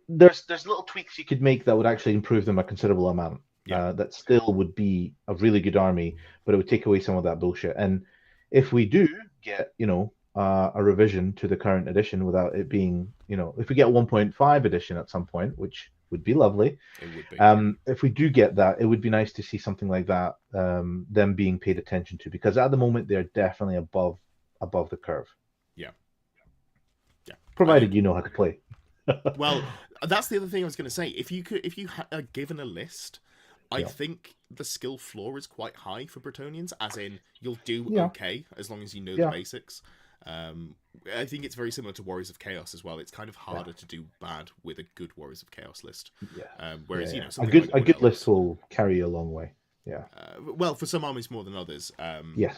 There's little tweaks you could make that would actually improve them a considerable amount. That still would be a really good army, but it would take away some of that bullshit. And if we do, get, a revision to the current edition without it being, if we get 1.5 edition at some point, which would be lovely. It would be. If we do get that, it would be nice to see something like that, them being paid attention to, because at the moment they're definitely above the curve. Yeah. Yeah. Provided you know how to play. Well, that's the other thing I was going to say. If you had given a list, I think the skill floor is quite high for Bretonnians, as in you'll do okay as long as you know the basics. I think it's very similar to Warriors of Chaos as well. It's kind of harder to do bad with a good Warriors of Chaos list. Whereas a good list will carry you a long way. Yeah. Well, for some armies more than others. Yes.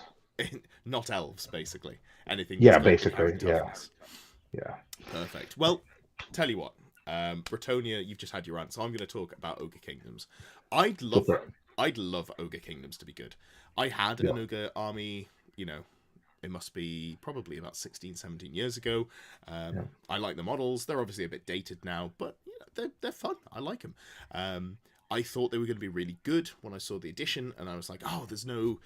Not elves, basically. Anything. Yeah, basically. Yeah. Perfect. Well, tell you what. Bretonnia, you've just had your rant, so I'm going to talk about Ogre Kingdoms. I'd love Ogre Kingdoms to be good. I had an Ogre army, it must be probably about 16, 17 years ago. I like the models. They're obviously a bit dated now, but they're fun. I like them. I thought they were going to be really good when I saw the edition, and I was like, oh, there's no,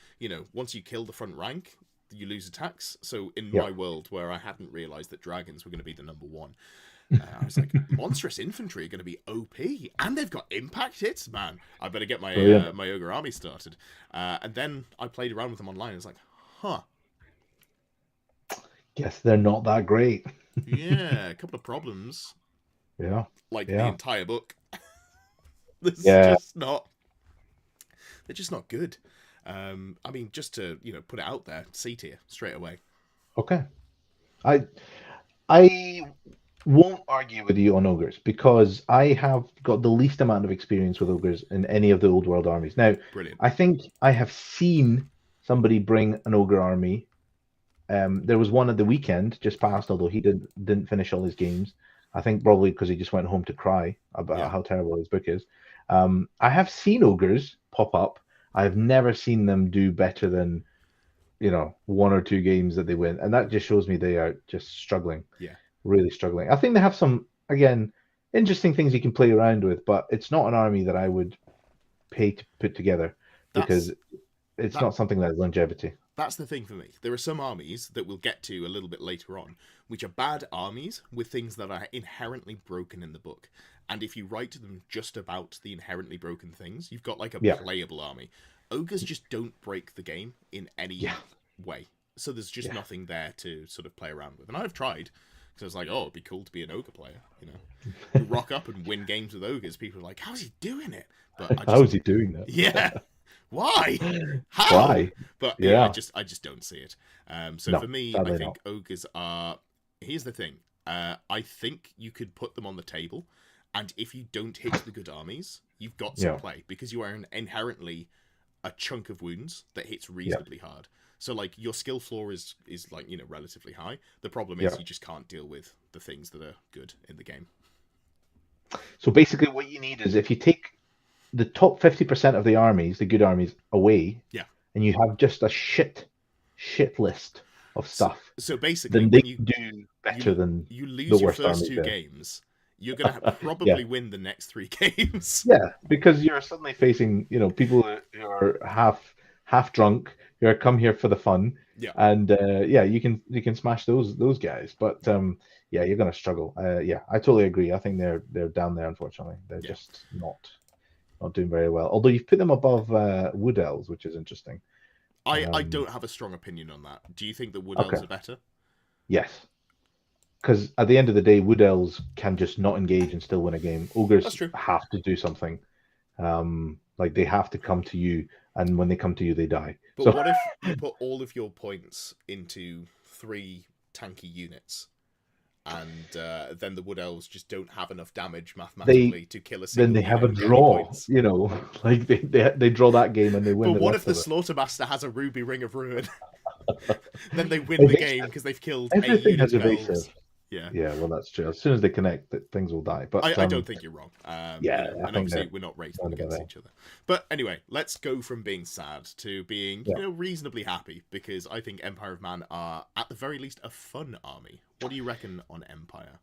once you kill the front rank, you lose attacks. So in my world, where I hadn't realized that dragons were going to be the number one, I was like, monstrous infantry are going to be OP, and they've got impact hits, man. I better get my my ogre army started. And then I played around with them online, and I was like, huh. Guess they're not that great. Yeah, a couple of problems. Yeah. Like the entire book. They're just not good. I mean, just to put it out there, C tier straight away. Okay. I won't argue with you on ogres, because I have got the least amount of experience with ogres in any of the old world armies. Now, brilliant. I think I have seen somebody bring an ogre army. There was one at the weekend just past, although he didn't finish all his games. I think probably because he just went home to cry about how terrible his book is. I have seen ogres pop up. I have never seen them do better than, one or two games that they win. And that just shows me they are just struggling. Yeah. Really struggling. I think they have some, again, interesting things you can play around with, but it's not an army that I would pay to put together, because it's not something that has longevity. That's the thing for me. There are some armies that we'll get to a little bit later on, which are bad armies with things that are inherently broken in the book. And if you write them just about the inherently broken things, you've got like a playable army. Ogres just don't break the game in any way. So there's just nothing there to sort of play around with. And I've tried, because I was like, oh, it'd be cool to be an ogre player, You rock up and win games with ogres. People are like, how's he doing it? But how is he doing that? Yeah. Why? How? Why? But I just don't see it. So for me, I think not. ogres are. Here's the thing. I think you could put them on the table, and if you don't hit the good armies, you've got some play, because you are inherently a chunk of wounds that hits reasonably hard. So like your skill floor is like relatively high. The problem is you just can't deal with the things that are good in the game. So basically, what you need is, if you take the top 50% of the armies, the good armies, away, and you have just a shit list of stuff. So basically, then they do better than you lose your first two games. You're gonna probably win the next three games. Yeah, because you're suddenly facing people who are half drunk, who are come here for the fun. Yeah, and you can smash those guys, but you're gonna struggle. I totally agree. I think they're down there. Unfortunately, they're just not doing very well. Although you've put them above Wood Elves, which is interesting. I don't have a strong opinion on that. Do you think the Wood Elves are better? Yes. Because at the end of the day, Wood Elves can just not engage and still win a game. Ogres have to do something. Like they have to come to you, and when they come to you, they die. But what if you put all of your points into 3 tanky units, and then the Wood Elves just don't have enough damage mathematically to kill a single unit? Then they have a draw, like they draw that game and they win. But what if the Slaughtermaster has a Ruby Ring of Ruin? Then they win the game because they've killed everything. Has evasive. Yeah, well, that's true. As soon as they connect, things will die. But I don't think you're wrong. And obviously we're not rating them against each other. But anyway, let's go from being sad to being reasonably happy, because I think Empire of Man are at the very least a fun army. What do you reckon on Empire?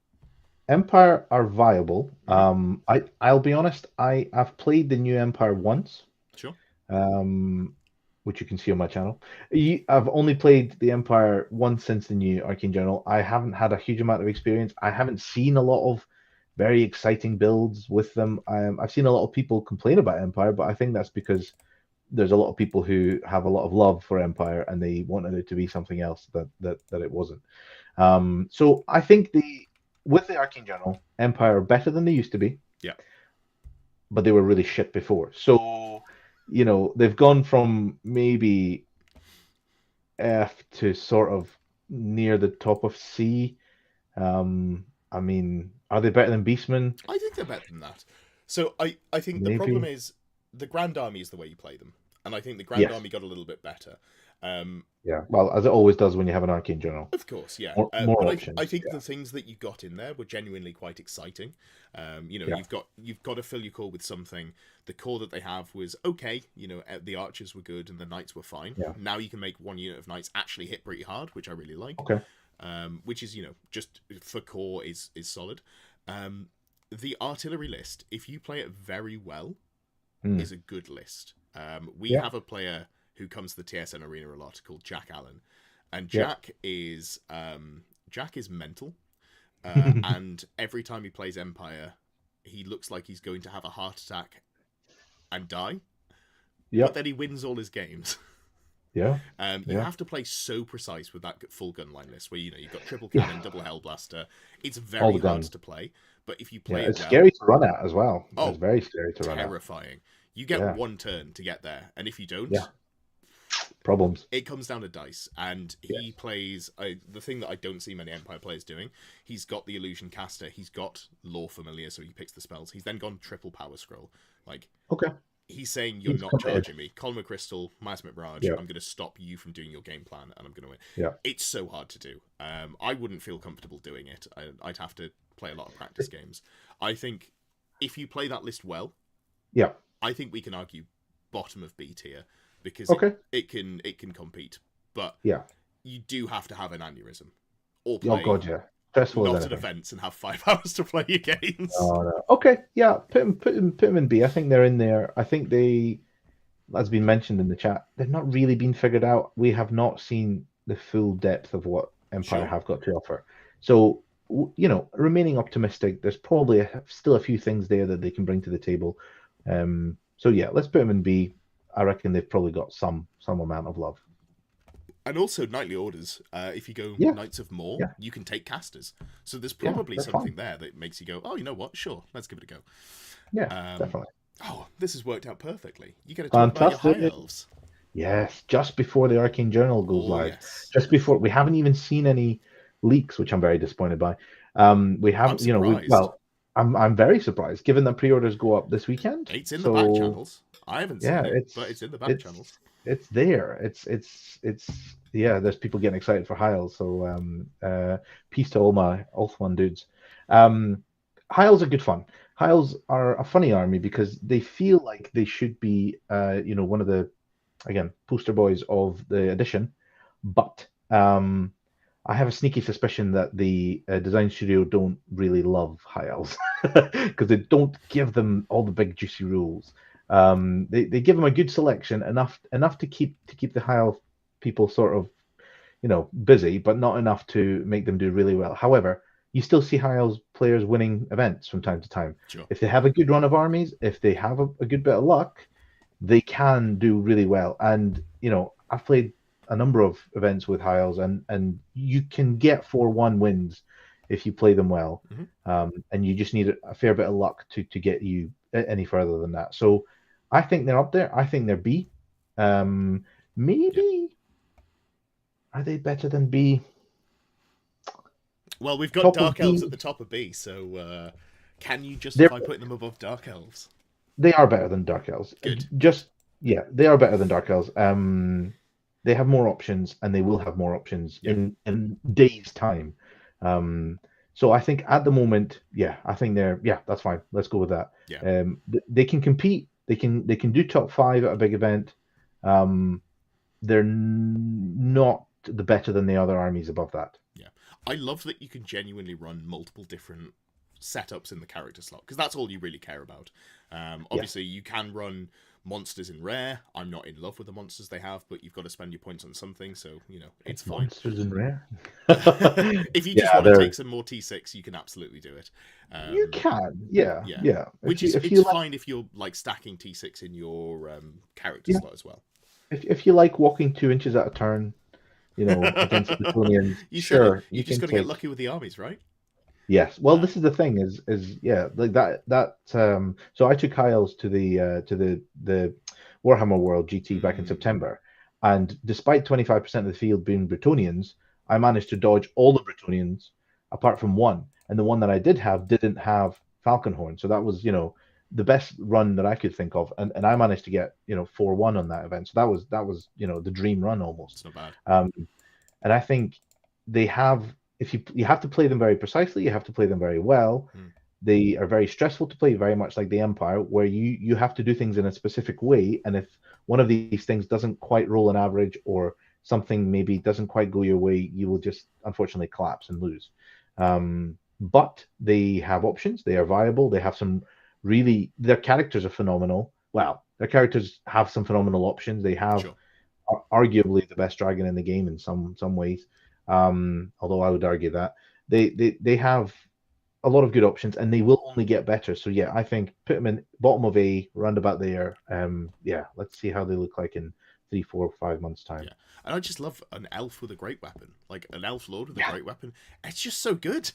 Empire are viable. I'll be honest. I've played the new Empire once. Sure. which you can see on my channel. I've only played the Empire once since the new Arcane Journal. I haven't had a huge amount of experience. I haven't seen a lot of very exciting builds with them. I've seen a lot of people complain about Empire, but I think that's because there's a lot of people who have a lot of love for Empire and they wanted it to be something else that it wasn't. So I think with the Arcane Journal, Empire are better than they used to be. Yeah. But they were really shit before. So, they've gone from maybe F to sort of near the top of C. I mean, are they better than Beastmen? I think they're better than that. So I think Maybe. the problem is the Grand Army is the way you play them. And I think the Grand Army got a little bit better. Yeah, well, as it always does when you have an Arcane Journal. Of course, yeah. More but options, I think the things that you got in there were genuinely quite exciting. You've got to fill your core with something. The core that they have was okay. The archers were good and the knights were fine. Yeah. Now you can make one unit of knights actually hit pretty hard, which I really like. Okay. Which is just for core is solid. The artillery list, if you play it very well, is a good list. We have a player who comes to the TSN arena a lot called Jack Allen, and Jack is mental, and every time he plays Empire, he looks like he's going to have a heart attack and die. But then he wins all his games. You have to play so precise with that full gun line list where you've got triple cannon, double hellblaster. It's very hard to play, but if you play it's well, scary to run at as well. It's very scary to run at. Terrifying. You get one turn to get there, and if you don't, problems. It comes down to dice, and he plays the thing that I don't see many Empire players doing. He's got the Illusion Caster, he's got Lore Familiar, so he picks the spells. He's then gone triple Power Scroll. He's saying you're not charging me. Column of Crystal, Miasma Mirage, I'm going to stop you from doing your game plan, and I'm going to win. It's so hard to do. I wouldn't feel comfortable doing it. I'd have to play a lot of practice games. I think if you play that list well, I think we can argue bottom of B tier. Because it can compete, but you do have to have an aneurysm or play not at events and have 5 hours to play your games. Okay, put him in B. I think they're in there. I think they, as been mentioned in the chat, they've not really been figured out. We have not seen the full depth of what Empire have got to offer. So remaining optimistic, there's probably still a few things there that they can bring to the table. So let's put them in B. I reckon they've probably got some amount of love. And also Knightly Orders. If you go Knights of More, you can take casters. So there's probably something there that makes you go, oh, you know what? Sure, let's give it a go. Yeah, definitely. Oh, this has worked out perfectly. You get to talk about your High Elves. Yes, just before the Arcane Journal goes live. Yes. Just before. We haven't even seen any leaks, which I'm very disappointed by. We haven't, I'm very surprised, given that pre-orders go up this weekend. It's in the back channels. I haven't seen it, but it's in the back channels. It's there. It's there's people getting excited for Hyle. So peace to all my Ulthuan dudes. Hyles are good fun. Hyles are a funny army because they feel like they should be one of the poster boys of the edition, but I have a sneaky suspicion that the design studio don't really love High Elves because they don't give them all the big juicy rules. They give them a good selection, enough to keep the High Elf people sort of busy, but not enough to make them do really well. However, you still see High Elves players winning events from time to time. Sure. If they have a good run of armies, if they have a good bit of luck, they can do really well. And I've played a number of events with High Elves, and you can get 4-1 wins if you play them well. And you just need a fair bit of luck to get you any further than that. So I think they're up there. I think they're B. Maybe are they better than B? Well, we've got Dark Elves at the top of B, so can you justify putting them above Dark Elves? They are better than Dark Elves. Good. They are better than Dark Elves. They have more options, and they will have more options in days' time. So I think at the moment, I think they're that's fine. Let's go with that. Yeah. They can compete. They can do top 5 at a big event. They're not the better than the other armies above that. Yeah, I love that you can genuinely run multiple different setups in the character slot because that's all you really care about. Obviously, you can run monsters in rare. I'm not in love with the monsters they have, but you've got to spend your points on something, so it's fine. Monsters in rare. If you just want to take some more T6, you can absolutely do it. You can, yeah. Which is fine if you're like stacking T6 in your character slot as well. If you like walking 2 inches at a turn, against the Bretonnians, you just got to get lucky with the armies, right? Yes. Well, this is the thing is like that. So I took Kyle's to the Warhammer World GT back in September, and despite 25% of the field being Bretonnians, I managed to dodge all the Bretonnians apart from one, and the one that I did have didn't have Falconhorn, so that was the best run that I could think of, and I managed to get 4-1 on that event, so that was the dream run almost. It's not bad. And I think they have. If you have to play them very precisely, you have to play them very well. They are very stressful to play, very much like the Empire, where you have to do things in a specific way. And if one of these things doesn't quite roll an average, or something maybe doesn't quite go your way, you will just unfortunately collapse and lose. But they have options. They are viable. They have their characters are phenomenal. Well, their characters have some phenomenal options. They have arguably the best dragon in the game in some ways. Although I would argue that they have a lot of good options, and they will only get better. So yeah, I think put them in bottom of A, roundabout there. Let's see how they look like in 3, 4, 5 months time. Yeah, and I just love an elf with a great weapon, like an elf lord with a great weapon. It's just so good.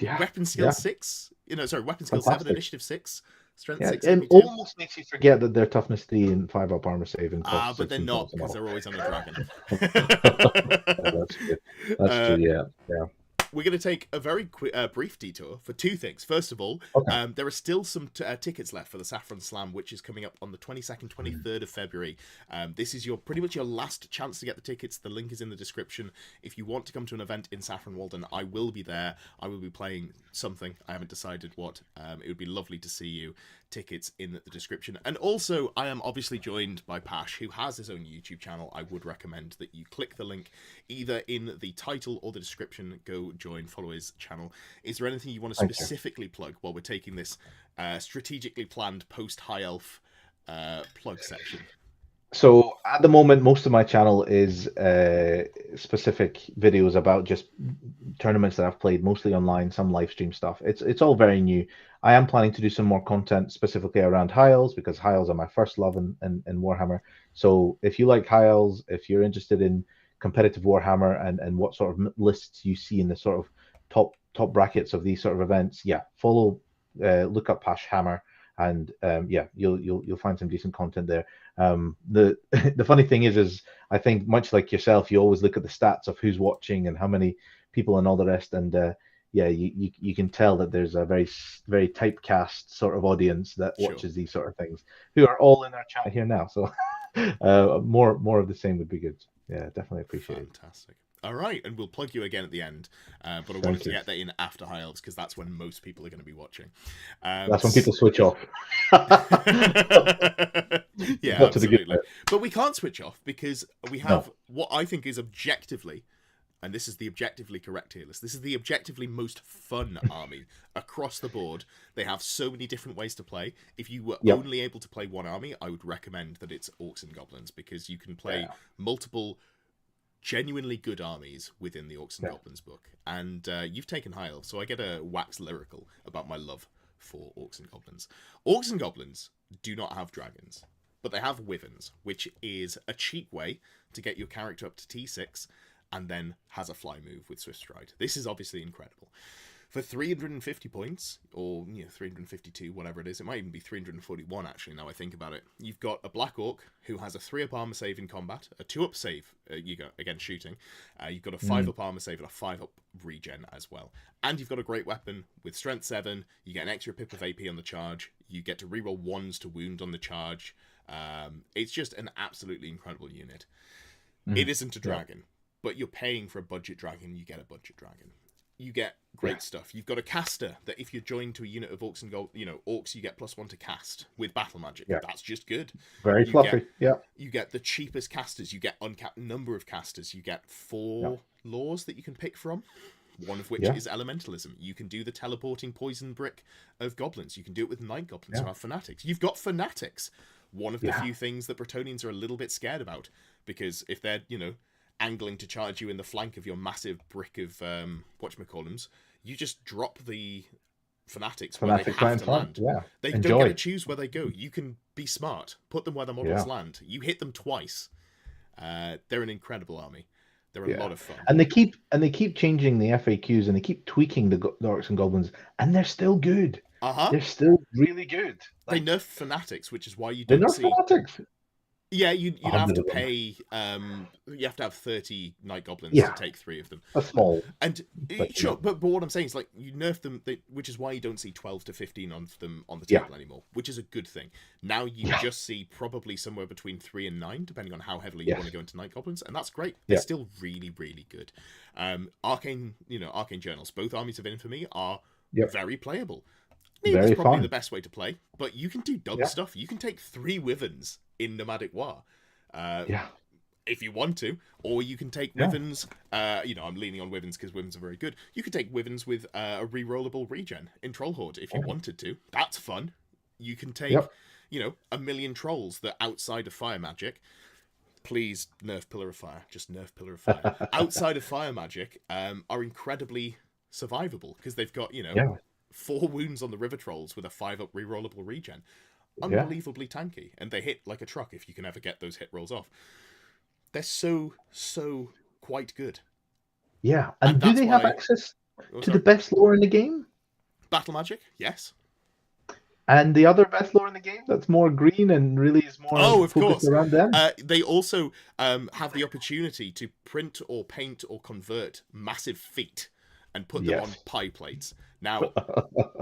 Weapon skill 6, weapon skill 7, initiative 6. Strength 6. It almost makes you forget that they're toughness 3 and 5 up armor save. But they're not, because they're always on a dragon. That's good. That's true, yeah. We're going to take a very brief detour for 2 things. First of all, there are still some tickets left for the Saffron Slam, which is coming up on the 22nd, 23rd of February. This is pretty much your last chance to get the tickets. The link is in the description. If you want to come to an event in Saffron Walden, I will be there. I will be playing something. I haven't decided what. It would be lovely to see you. Tickets in the description. And also, I am obviously joined by Pash, who has his own YouTube channel. I would recommend that you click the link either in the title or the description. Go join, follow his channel. Is there anything you want to specifically plug while we're taking this strategically planned post-High Elf plug section? So at the moment, most of my channel is specific videos about just tournaments that I've played, mostly online, some live stream stuff. It's all very new. I am planning to do some more content specifically around High Elves, because High Elves are my first love in Warhammer. So if you like High Elves, if you're interested in competitive Warhammer and what sort of lists you see in the sort of top brackets of these sort of events, follow, look up Pash Hammer, and you'll find some decent content there. The funny thing is I think much like yourself, you always look at the stats of who's watching and how many people and all the rest, and you can tell that there's a very very typecast sort of audience that watches these sort of things, who are all in our chat here now. So more of the same would be good. Yeah, definitely appreciate it. Fantastic. All right, and we'll plug you again at the end. But I wanted to get that in after High Elves, because that's when most people are going to be watching. That's when people switch off. Yeah, absolutely. But we can't switch off, because we have what I think is objectively, and this is the objectively correct tier list, this is the objectively most fun army across the board. They have so many different ways to play. If you were only able to play one army, I would recommend that it's Orcs and Goblins, because you can play multiple genuinely good armies within the Orcs and Goblins book. And you've taken High Elf, so I get a wax lyrical about my love for Orcs and Goblins. Orcs and Goblins do not have dragons, but they have wyverns, which is a cheap way to get your character up to T6, and then has a fly move with Swift Stride. This is obviously incredible. For 350 points, or 352, whatever it is, it might even be 341 actually, now I think about it. You've got a Black Orc who has a 3-up armor save in combat, a 2-up save, you go again shooting. You've got a 5-up armor save and a 5-up regen as well. And you've got a great weapon with Strength 7, you get an extra pip of AP on the charge, you get to reroll 1s to wound on the charge. It's just an absolutely incredible unit. It isn't a dragon, but you're paying for a budget dragon, you get a budget dragon. You get great stuff. You've got a caster that if you're joined to a unit of Orcs and Orcs, you get +1 to cast with battle magic. That's just good. Very fluffy. You get the cheapest casters. You get uncapped number of casters. You get 4 laws that you can pick from, one of which is elementalism. You can do the teleporting poison brick of goblins. You can do it with night goblins who have fanatics. You've got fanatics. one of the few things that Bretonnians are a little bit scared about, because if they're, angling to charge you in the flank of your massive brick of whatchamacallums, you just drop the fanatics where they have to land. Yeah. They don't get to choose where they go. You can be smart, put them where the models land. You hit them twice. They're an incredible army. They're a lot of fun. And they keep changing the FAQs, and they keep tweaking the Orcs and Goblins, and they're still good. They're still really good. They nerf fanatics, which is why you don't see fanatics. Yeah, you'd have to pay. You have to have 30 Night Goblins to take 3 of them. A small. And sure, but what I'm saying is, like, you nerf them, which is why you don't see 12 to 15 of them on the table anymore, which is a good thing. Now you just see probably somewhere between 3 and 9, depending on how heavily you want to go into Night Goblins, and that's great. They're still really, really good. Arcane Journals, both Armies of Infamy are very playable. It's probably the best way to play, but you can do dumb stuff. You can take 3 Wyverns in Nomadic War, if you want to, or you can take Wyverns. I'm leaning on Wyverns because Wyverns are very good. You could take Wyverns with a rerollable regen in Troll Horde if you wanted to. That's fun. You can take, a million trolls that outside of fire magic. Please nerf Pillar of Fire. Just nerf Pillar of Fire. Outside of fire magic, are incredibly survivable because they've got 4 wounds on the river trolls with a 5-up rerollable regen. Unbelievably tanky, and they hit like a truck if you can ever get those hit rolls off. They're so quite good. Yeah, and do they have access to the best lore in the game? Battle magic, yes. And the other best lore in the game that's more green and really is more focused around them? They also have the opportunity to print or paint or convert massive feet and put them on pie plates. Now,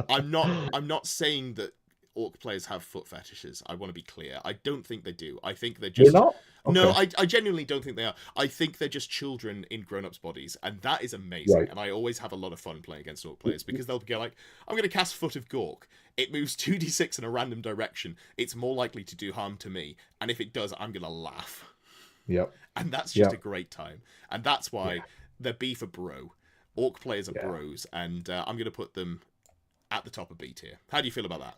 I'm not saying that Orc players have foot fetishes. I want to be clear. I don't think they do. I think they're just... They're not? Okay. No, I genuinely don't think they are. I think they're just children in grown-ups' bodies, and that is amazing. Right. And I always have a lot of fun playing against Orc players, because they'll go like, I'm going to cast Foot of Gork. It moves 2d6 in a random direction. It's more likely to do harm to me, and if it does, I'm going to laugh. Yep. And that's just a great time. And that's why they're B for bro. Orc players are bros, and I'm going to put them at the top of B tier. How do you feel about that?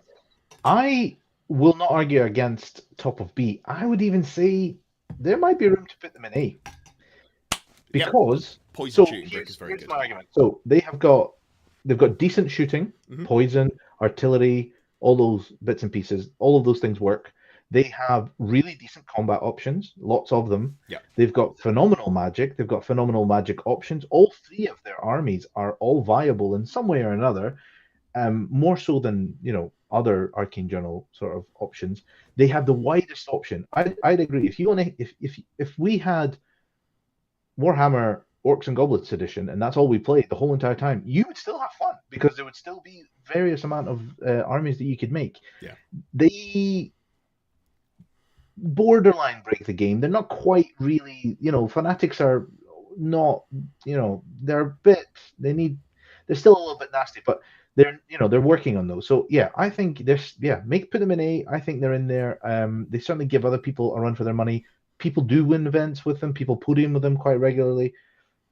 I will not argue against top of B. I would even say there might be room to put them in A. Because poison shooting brick is very good. My argument. So they've got decent shooting, poison, artillery, all those bits and pieces. All of those things work. They have really decent combat options, lots of them. Yeah. They've got phenomenal magic. They've got phenomenal magic options. All 3 of their armies are all viable in some way or another. More so than other Arcane Journal sort of options. They have the widest option. I'd agree. If we had Warhammer Orcs and Goblins edition, and that's all we played the whole entire time, you would still have fun because there would still be various amount of armies that you could make. Yeah. They borderline break the game. They're not quite really. Fanatics are not. They're a bit. They're still a little bit nasty, but they're working on those. So I think put them in A. I think they're in there. They certainly give other people a run for their money. People do win events with them. People podium with them quite regularly.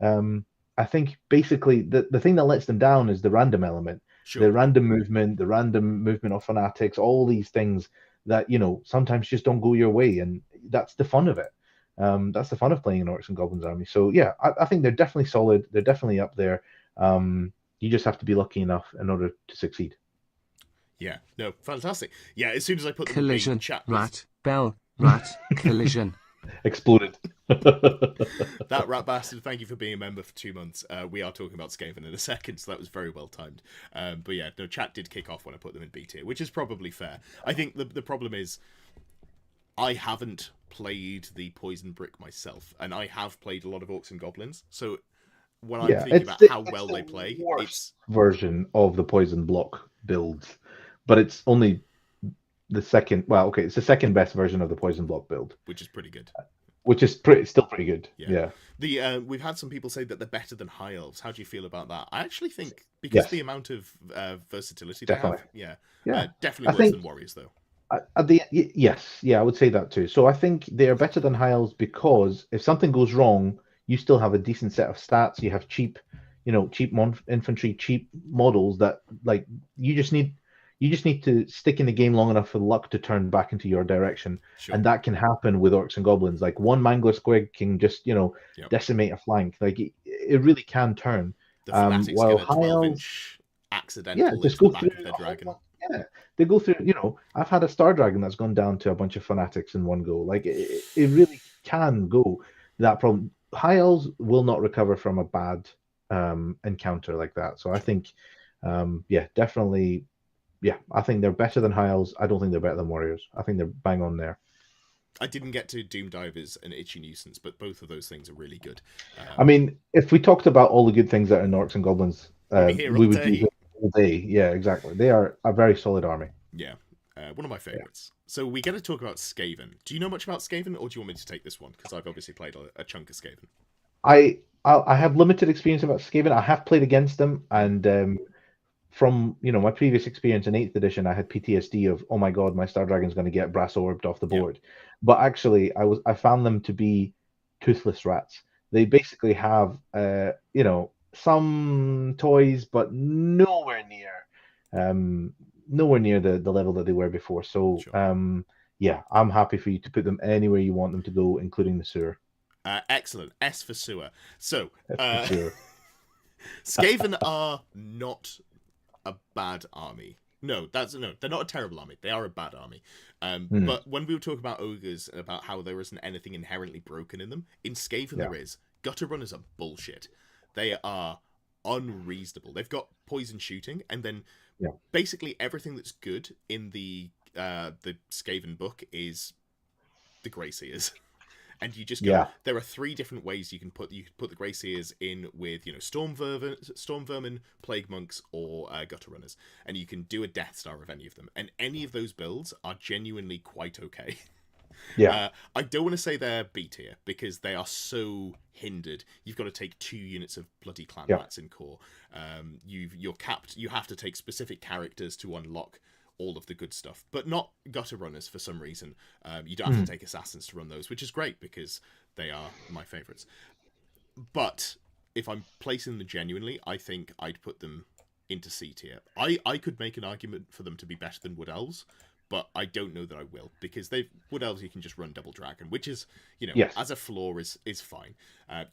I think basically the thing that lets them down is the random element, the random movement of fanatics, all these things that sometimes just don't go your way, and that's the fun of it. That's the fun of playing an Orcs and Goblins army. So I think they're definitely solid. They're definitely up there. You just have to be lucky enough in order to succeed. Yeah, no, fantastic. Yeah, as soon as I put the collision, chat, rat, bell, rat, collision. Exploded. That rat bastard, thank you for being a member for 2 months. We are talking about Skaven in a second, so that was very well timed. But yeah, no, chat did kick off when I put them in B tier, which is probably fair. I think the problem is I haven't played the Poison Brick myself, and I have played a lot of Orcs and Goblins, so when I'm thinking about how well they play, it's version of the Poison Block build, but it's only the second. Well, okay, it's the second best version of the Poison Block build, which is pretty good. Still pretty good. Yeah. We've had some people say that they're better than High Elves. How do you feel about that? I actually think because the amount of versatility they have, definitely worse than Warriors though. I would say that too. So I think they are better than High Elves because if something goes wrong, you still have a decent set of stats. You have cheap infantry, cheap models that you You just need to stick in the game long enough for luck to turn back into your direction, Sure. and that can happen with Orcs and Goblins. Like one Mangler Squig can just Yep. decimate a flank. Like it really can turn. The fanatics While get a High Elves, 12-inch accidental just into go the back through of their a whole dragon. yeah, they go through. I've had a Star Dragon that's gone down to a bunch of fanatics in one go. Like it really can go that problem. High Elves will not recover from a bad encounter like that. So I think, definitely, I think they're better than High Elves. I don't think they're better than Warriors. I think they're bang on there. I didn't get to Doom Divers and Itchy Nuisance, but both of those things are really good. I mean, if we talked about all the good things that are in Orcs and Goblins, we would be here all day. Yeah, exactly. They are a very solid army. Yeah, one of my favorites. So we get to talk about Skaven. Do you know much about Skaven, or do you want me to take this one? Because I've obviously played a chunk of Skaven. I have limited experience about Skaven. I have played against them, and from my previous experience in 8th edition, I had PTSD of, oh my god, my Star Dragon's going to get brass orbed off the board. Yep. But actually, I found them to be toothless rats. They basically have some toys, but nowhere near the level that they were before. So sure. I'm happy for you to put them anywhere you want them to go, including the sewer. Excellent. S for sewer. So Skaven are not a bad army. No, they're not a terrible army. They are a bad army. But when we were talking about ogres and about how there isn't anything inherently broken in them, in Skaven there is. Gutter runners are bullshit. They are unreasonable. They've got poison shooting, and then basically everything that's good in the Skaven book is the Grey Seers. And you just go. There are 3 different ways you can put the Grey Seers in with Storm Vermin, Plague Monks, or Gutter Runners, and you can do a Death Star of any of them. And any of those builds are genuinely quite okay. I don't want to say they're B tier because they are so hindered. You've got to take 2 units of bloody clan rats in core. You're capped. You have to take specific characters to unlock all of the good stuff, but not Gutter Runners for some reason. You don't have to take Assassins to run those, which is great because they are my favorites. But if I'm placing them genuinely, I think I'd put them into C tier. I could make an argument for them to be better than Wood Elves, but I don't know that I will, because Wood Elves you can just run Double Dragon, which is, as a floor is fine.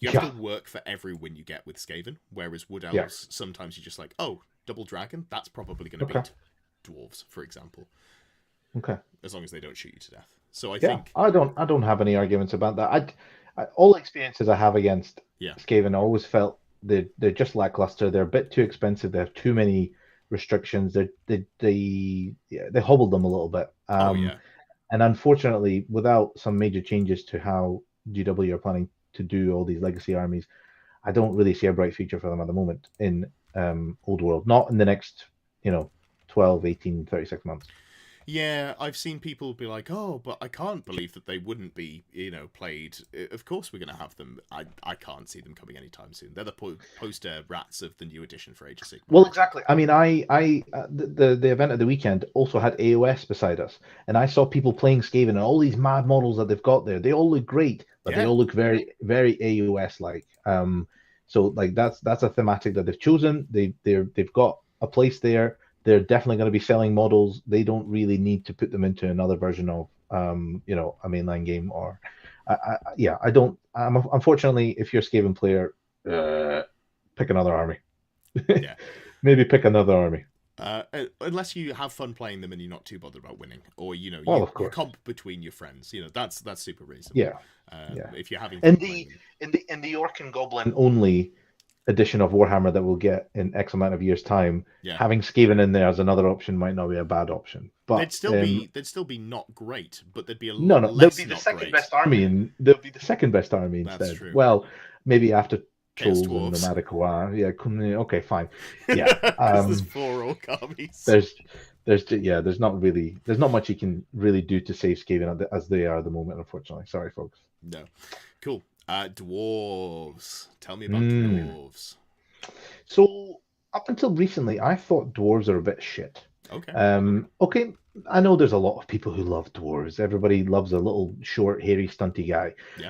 You have to work for every win you get with Skaven, whereas Wood Elves, sometimes you're just like, oh, Double Dragon, that's probably going to beat Dwarves, for example. Okay. As long as they don't shoot you to death. So I think I don't have any arguments about that. I all experiences I have against Skaven, I always felt they're just lackluster. They're a bit too expensive. They have too many restrictions. They hobbled them a little bit. And unfortunately, without some major changes to how GW are planning to do all these legacy armies, I don't really see a bright future for them at the moment in Old World. Not in the next 12, 18, 36 months. Yeah, I've seen people be like, oh, but I can't believe that they wouldn't be, played. Of course we're going to have them. I can't see them coming anytime soon. They're the poster rats of the new edition for Age of Sigmar. Well, exactly. I mean, the event of the weekend also had AOS beside us, and I saw people playing Skaven and all these mad models that they've got there. They all look great, but they all look very, very AOS-like. So, like, that's a thematic that they've chosen. They've got a place there. They're definitely going to be selling models. They don't really need to put them into another version of, a mainline game. Or, I don't. Unfortunately, if you're a Skaven player, pick another army. Maybe pick another army. Unless you have fun playing them and you're not too bothered about winning, or you comp between your friends. That's super reasonable. If you're having fun in the Orc and Goblin only edition of Warhammer that we'll get in X amount of years' time, having Skaven in there as another option might not be a bad option. But they'd still be not great, but they'd be a lot less. They'll be the second best army, and they'll be the second best army instead. That's true. Well, maybe after Trolls and Nomadic War. Okay, fine. There's 4 Orc armies. There's not much you can really do to save Skaven as they are at the moment, unfortunately. Sorry, folks. No. Cool. Dwarves. Tell me about dwarves. So up until recently, I thought dwarves are a bit shit. Okay. Okay. I know there's a lot of people who love dwarves. Everybody loves a little short, hairy, stunty guy. Yeah.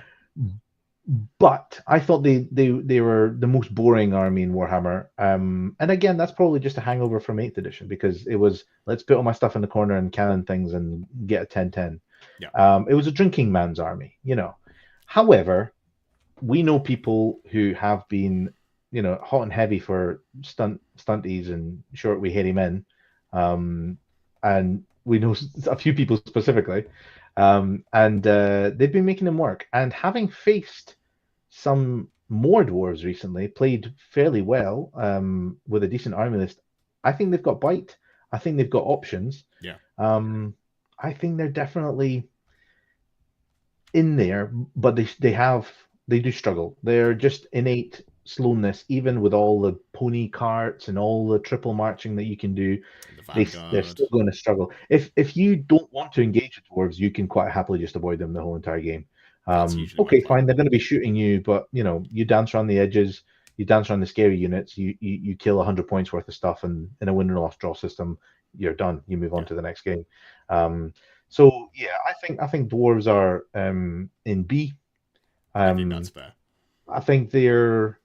But I thought they were the most boring army in Warhammer. And again, that's probably just a hangover from 8th edition, because it was, let's put all my stuff in the corner and cannon things and get a 10-10. Yeah. It was a drinking man's army, you know. However, we know people who have been, you know, hot and heavy for stunties and short wee hairy men. And we know a few people specifically. And they've been making them work. And having faced some more dwarves recently, played fairly well with a decent army list, I think they've got bite. I think they've got options. Yeah. I think they're definitely in there, but they do struggle. They're just innate slowness, even with all the pony carts and all the triple marching that you can do. They're still going to struggle. If you don't want to engage with dwarves, you can quite happily just avoid them the whole entire game. Okay, fine, they're going to be shooting you, but you know, you dance around the edges, you dance around the scary units, you kill 100 points worth of stuff, and in a win and loss draw system, you're done. You move on to the next game. So yeah, I think dwarves are in B. I think that's fair. I think they're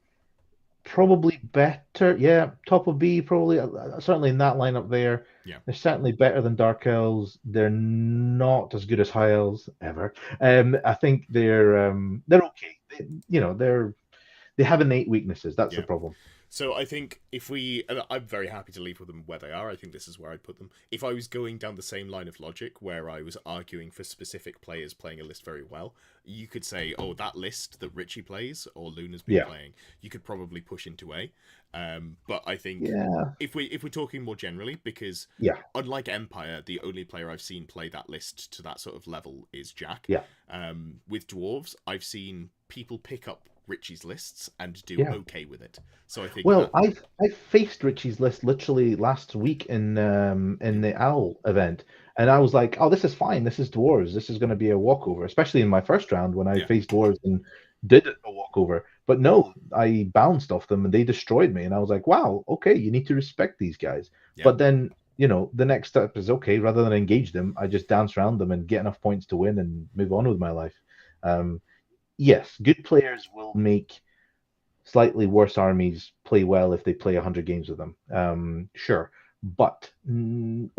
probably better. Yeah, top of B, probably. Certainly in that lineup there. Yeah. They're certainly better than Dark Elves. They're not as good as High Elves ever. I think they're okay. They have innate weaknesses. That's the problem. So I think I'm very happy to leave with them where they are. I think this is where I'd put them. If I was going down the same line of logic, where I was arguing for specific players playing a list very well, you could say, oh, that list that Richie plays or Luna's been playing, you could probably push into A. But I think if we're talking more generally, because unlike Empire, the only player I've seen play that list to that sort of level is Jack. Yeah. With dwarves, I've seen people pick up Richie's lists and do okay with it. So I think I faced Richie's list literally last week in the Owl event, and I was like, oh, this is fine. This is dwarves. This is going to be a walkover, especially in my first round when I faced dwarves and did a walkover. But no, I bounced off them and they destroyed me, and I was like, wow, okay, you need to respect these guys. But then, you know, the next step is, okay, rather than engage them, I just dance around them and get enough points to win and move on with my life. Yes, good players will make slightly worse armies play well if they play 100 games with them. Sure. But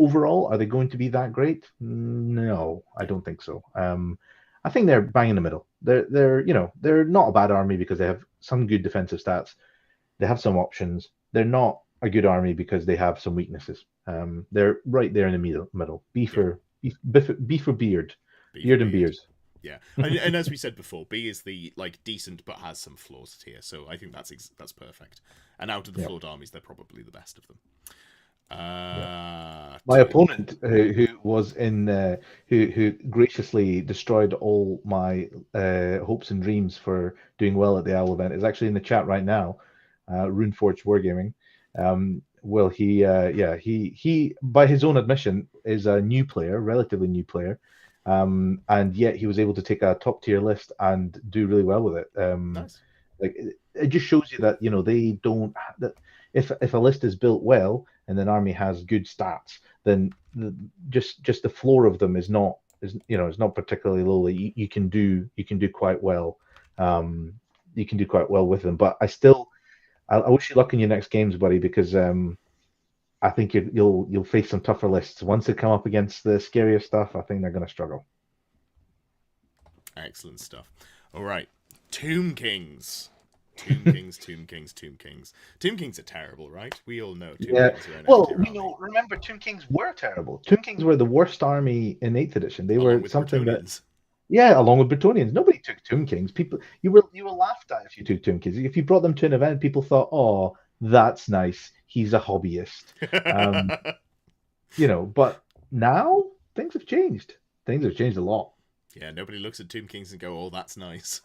overall, are they going to be that great? No, I don't think so. I think they're bang in the middle. They're not a bad army because they have some good defensive stats. They have some options. They're not a good army because they have some weaknesses. They're right there in the middle. B for beard. Beard and beers. Yeah, and as we said before, B is the decent but has some flaws tier. So I think that's perfect. And out of the flawed armies, they're probably the best of them. My opponent, who was in, who graciously destroyed all my hopes and dreams for doing well at the Owl event, is actually in the chat right now. Runeforged Wargaming. Well, he by his own admission is a new player, relatively new player. And yet he was able to take a top tier list and do really well with it. Nice. It just shows you that they don't that if a list is built well and an army has good stats, then just the floor of them is not particularly low. You can do quite well. You can do quite well with them. But I wish you luck in your next games, buddy, because I think you'll face some tougher lists. Once they come up against the scarier stuff, I think they're going to struggle. Excellent stuff. All right. Tomb Kings. Tomb Kings are terrible, right? We all know Tomb Kings are an well, remember, Tomb Kings were terrible. Tomb Kings were the worst army in 8th edition. They were something Bretonnians. Along with Bretonnians. Nobody took Tomb Kings. People, you were laughed at if you took Tomb Kings. If you brought them to an event, people thought, oh, that's nice. He's a hobbyist. But now things have changed. Things have changed a lot. Yeah, nobody looks at Tomb Kings and go, oh, that's nice.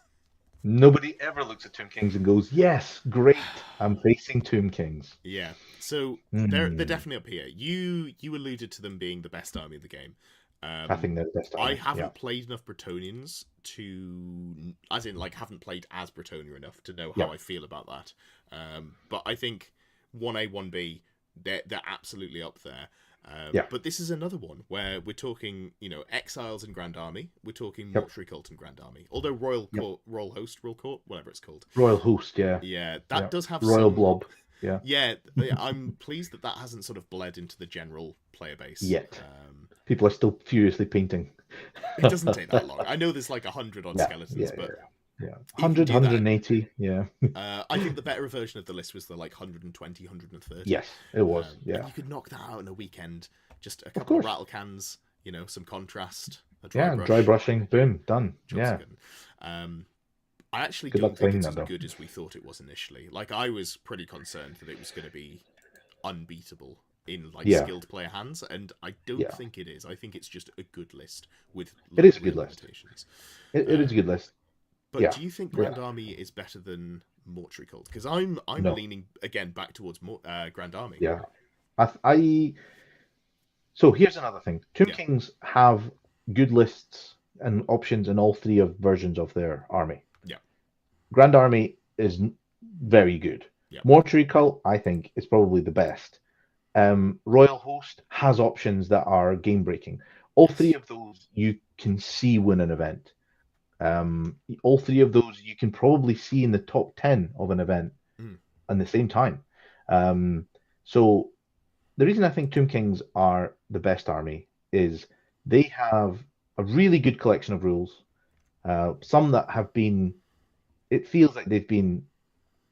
Nobody ever looks at Tomb Kings and goes, yes, great, I'm facing Tomb Kings. Yeah, so they're definitely up here. You alluded to them being the best army of the game. I think they're the best army. I haven't played enough Bretonnians haven't played as Bretonnia enough to know how I feel about that. But I think 1A, 1B, They're absolutely up there. Yeah. But this is another one where we're talking, Exiles and Grand Army. We're talking Yep. Mortuary Cult and Grand Army. Although Royal Yep. Court, Royal Host, Royal Court, whatever it's called. Royal Host, yeah. Yeah, that does have Royal some... Blob, yeah. Yeah, I'm pleased that hasn't sort of bled into the general player base. Yet. People are still furiously painting. It doesn't take that long. I know there's like 100 odd skeletons, but... Yeah, 100, 180, yeah. I think the better version of the list was the 120, 130. Yes, it was, yeah. And you could knock that out in a weekend. Just a couple of rattle cans, some contrast, a dry brushing, boom, done. I actually don't think it's as good as we thought it was initially. I was pretty concerned that it was going to be unbeatable in skilled player hands, and I don't think it is. I think it's just a good list with it is a good limitations. List. It is a good list. But do you think Grand Army is better than Mortuary Cult? Because I'm leaning again back towards Grand Army. Yeah, So here's another thing. Tomb Kings have good lists and options in all three of versions of their army. Yeah. Grand Army is very good. Yeah. Mortuary Cult, I think, is probably the best. Royal Host has options that are game breaking. All three of those you can see win an event. All three of those you can probably see in the top 10 of an event at the same time. So the reason I think Tomb Kings are the best army is they have a really good collection of rules. Some that have been, it feels like they've been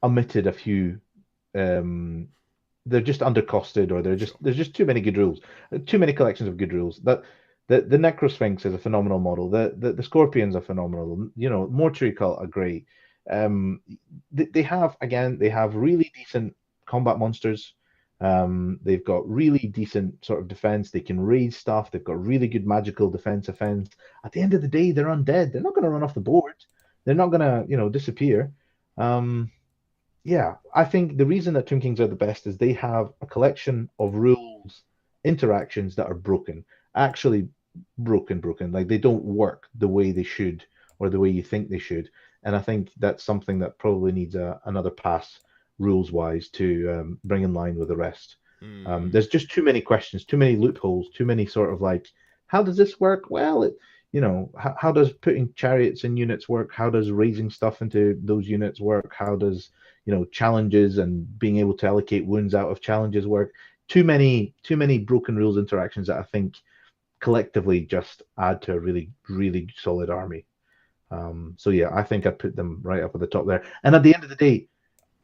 omitted a few. They're just undercosted, or there's just too many good rules, too many collections of good rules. That the Necrosphinx is a phenomenal model. The Scorpions are phenomenal. Mortuary Cult are great. They have really decent combat monsters. They've got really decent sort of defense. They can raise stuff. They've got really good magical defense. At the end of the day, they're undead. They're not going to run off the board. They're not going to, disappear. I think the reason that Tomb Kings are the best is they have a collection of rules, interactions that are broken. Actually broken. Like, they don't work the way they should or the way you think they should. And I think that's something that probably needs another pass rules-wise to bring in line with the rest. There's just too many questions, too many loopholes, too many sort of how does this work? Well, how does putting chariots in units work? How does raising stuff into those units work? How does, challenges and being able to allocate wounds out of challenges work? Too many broken rules interactions that I think collectively just add to a really, really solid army. I think I'd put them right up at the top there. And at the end of the day,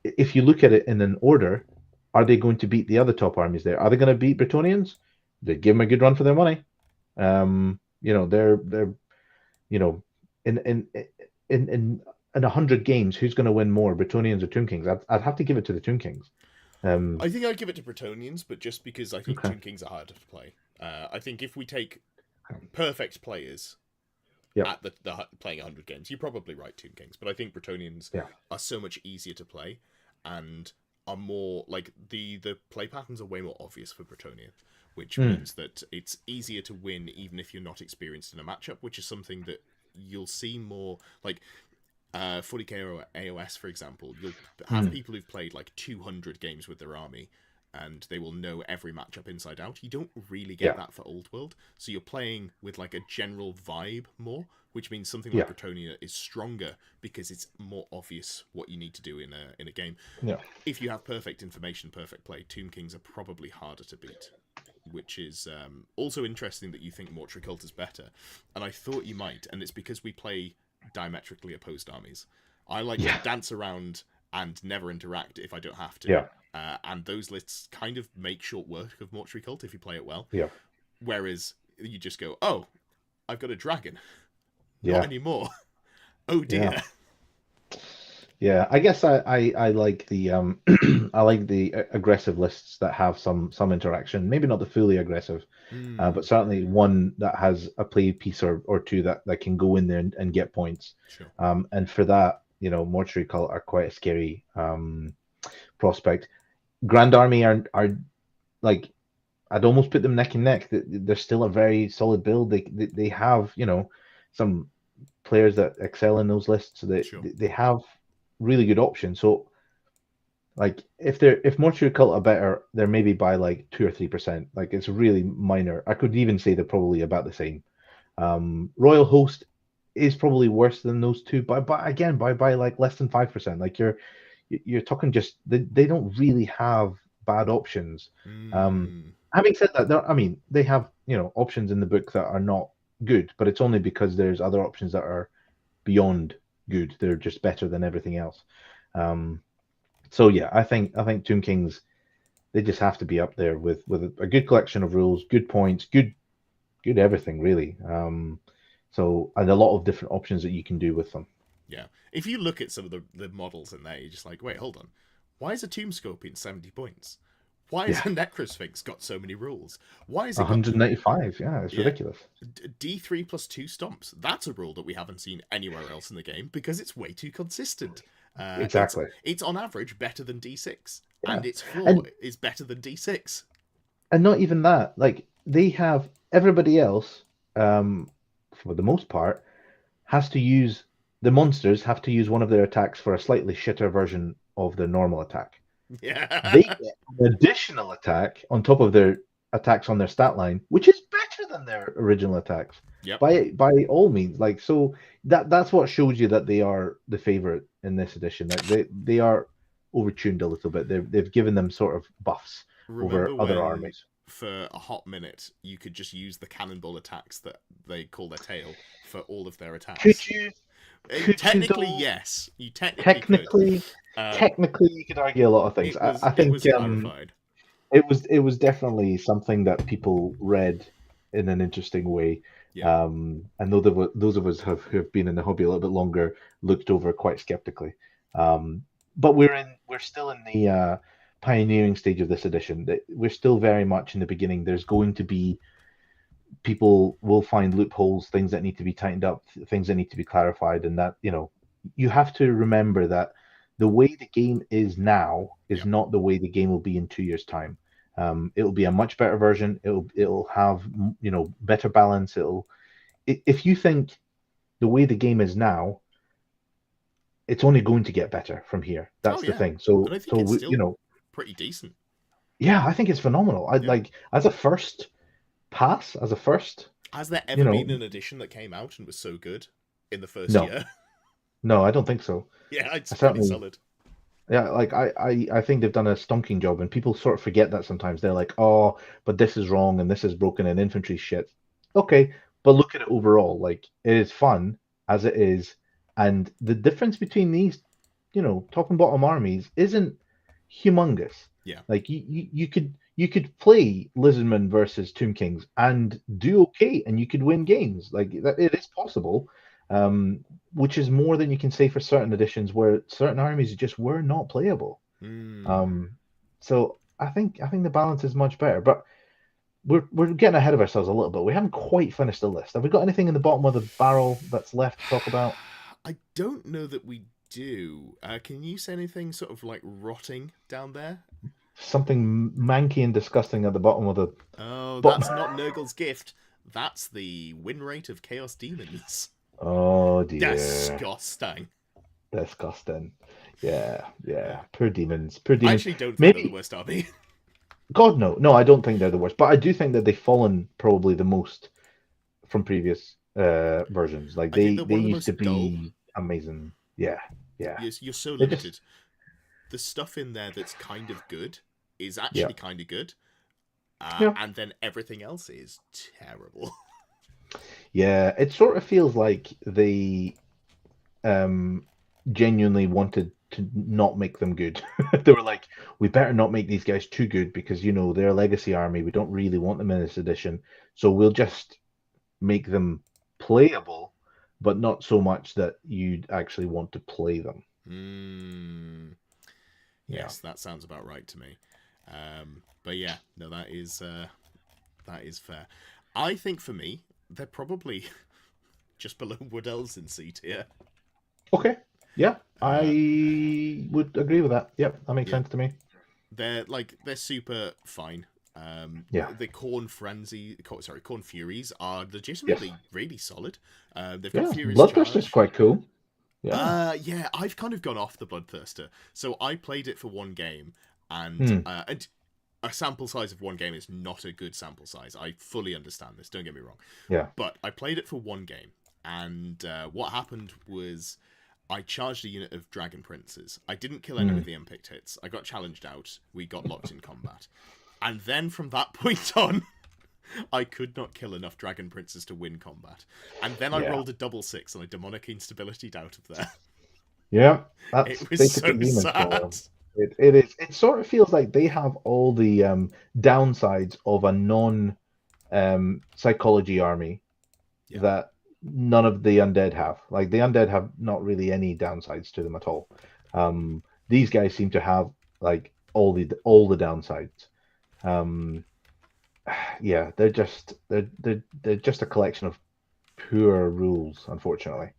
if you look at it in an order, are they going to beat the other top armies there? Are they going to beat Bretonnians? They give them a good run for their money. They're in 100 games, who's going to win more, Bretonnians or Tomb Kings? I'd have to give it to the Tomb Kings. I think I'd give it to Bretonnians, but just because I think Tomb Kings are harder to play. I think if we take perfect players at the playing 100 games, you're probably right, Tomb Kings, but I think Bretonnians are so much easier to play and are more the play patterns are way more obvious for Bretonnian, which means that it's easier to win even if you're not experienced in a matchup, which is something that you'll see more 40k or AOS, for example. You'll have people who've played 200 games with their army and they will know every matchup inside out. You don't really get that for Old World, so you're playing with a general vibe more, which means something like Bretonnia is stronger because it's more obvious what you need to do in a game. If you have perfect information, perfect play, Tomb Kings are probably harder to beat, which is also interesting that you think Mortuary Cult is better, and I thought you might, and it's because we play diametrically opposed armies. I like to dance around and never interact if I don't have to. And those lists kind of make short work of Mortuary Cult if you play it well. Whereas you just go, oh, I've got a dragon. Not anymore. Oh dear. I guess I like the I like the aggressive lists that have some interaction. Maybe not the fully aggressive, but certainly one that has a play piece or two that can go in there and get points. Sure. And for that, Mortuary Cult are quite a scary prospect. Grand Army are I'd almost put them neck and neck. They're still a very solid build. They have some players that excel in those lists. So they have really good options. So Like if Mortuary Cult are better, they're maybe by like 2 or 3%. Like it's really minor. I could even say they're probably about the same. Royal Host is probably worse than those two, but again by like less than 5%. Like you're talking just they don't really have bad options. Mm. Having said that, I mean they have options in the book that are not good, but it's only because there's other options that are beyond good. They're just better than everything else. So yeah, I think Tomb Kings, they just have to be up there with a good collection of rules, good points, good everything really. So and a lot of different options that you can do with them. Yeah. If you look at some of the models in there, you're just like, wait, hold on. Why is a Tomb Scorpion 70 points? Why has Yeah, a Necrosphinx got so many rules? Why has it got 195. Yeah, it's yeah ridiculous. D3 plus 2 stomps? That's a rule that we haven't seen anywhere else in the game because it's way too consistent. Exactly. It's on average better than D6, Yeah, and its floor and is better than D6. not even that. Like they have everybody else, for the most part, has to use the monsters have to use one of their attacks for a slightly shitter version of their normal attack. They Yeah. get an additional attack on top of their attacks on their stat line, which is better than their original attacks. Yep. By all means. Like so that's what shows you that they are the favorite in this edition. Like they are overtuned a little bit. They've given them sort of buffs Remember over other when, armies. for a hot minute, you could just use the cannonball attacks that they call their tail for all of their Could attacks? you could you Technically, though? yes. You technically could. Technically, Um, technically, you could argue a lot of things. I it think was clarified. it was definitely something that people read in an interesting way. Yeah. And those of us who have been in the hobby a little bit longer looked over quite skeptically. But we're still in the pioneering stage of this edition. We're still very much in the beginning. There's going to be people will find loopholes, things that need to be tightened up, things that need to be clarified, and that you have to remember that the way the game is now is Yeah. not the way the game will be in 2 years' time. It'll be a much better version. It'll have better balance. If you think the way the game is now, it's only going to get better from here. Oh That's the yeah. thing. And So I think so it's we, still pretty decent. yeah, I think it's phenomenal. I Yeah. like as a first pass, as a first, Has there you ever know, been an edition that came out and was so good in the first no, year? no, I don't think so. Yeah, it's I pretty certainly, solid. yeah, like I think they've done a stonking job, and people sort of forget that sometimes. They're like, oh, but this is wrong and this is broken and infantry shit. Okay, but look at it overall. Like it is fun as it is, and the difference between these, top and bottom armies isn't humongous. Yeah. Like you could play Lizardmen versus Tomb Kings and do okay, and you could win games. Like that, it is possible. Which is more than you can say for certain editions where certain armies just were not playable. Mm. So I think the balance is much better, but we're getting ahead of ourselves a little bit. We haven't quite finished the list. Have we got anything in the bottom of the barrel that's left to talk about? I don't know that we do. Can you say anything sort of like rotting down there? Something manky and disgusting at the bottom of the Oh, bottom. that's not Nurgle's gift. That's the win rate of Chaos Demons. Oh dear, Disgusting. disgusting. Yeah. Poor demons. Poor I demons. actually don't think they're the Maybe worst army. God no, I don't think they're the worst, but I do think that they've fallen probably the most from previous versions. Like I think they they're they one of the used to most dull. be amazing. Yeah. You're so They limited. just The stuff in there that's kind of good is yeah actually kind of good. yeah And then everything else is terrible. yeah. It sort of feels like they um genuinely wanted to not make them good. They were like, we better not make these guys too good because they're a legacy army. We don't really want them in this edition, so we'll just make them playable, but not so much that you'd actually want to play them. Mm, Yeah. yes, that sounds about right to me. But yeah, no, that is fair. I think for me, they're probably just below Wood Elves in C tier. Okay. Yeah, Uh, I would agree with that. Yep, that makes yeah, sense to me. they're super fine. Yeah. The Corn Furies are Yes. legitimately really solid. They've got Yeah. Fury's Bloodthirst is Charge. quite cool. Yeah, I've kind of gone off the Bloodthirster. So I played it for one game, and a sample size of one game is not a good sample size. I fully understand this, don't get me wrong. Yeah. But I played it for one game, and what happened was I charged a unit of Dragon Princes. I didn't kill any of the unpicked hits. I got challenged out. We got locked in combat. And then from that point on, I could not kill enough Dragon Princes to win combat. And then I rolled a double 6 and I demonic instability'd out of there. Yeah, that's it was so sad. It is. It sort of feels like they have all the downsides of a non-psychology army that none of the undead have. Like the undead have not really any downsides to them at all. These guys seem to have like all the downsides. Yeah, they're just a collection of poor rules, unfortunately.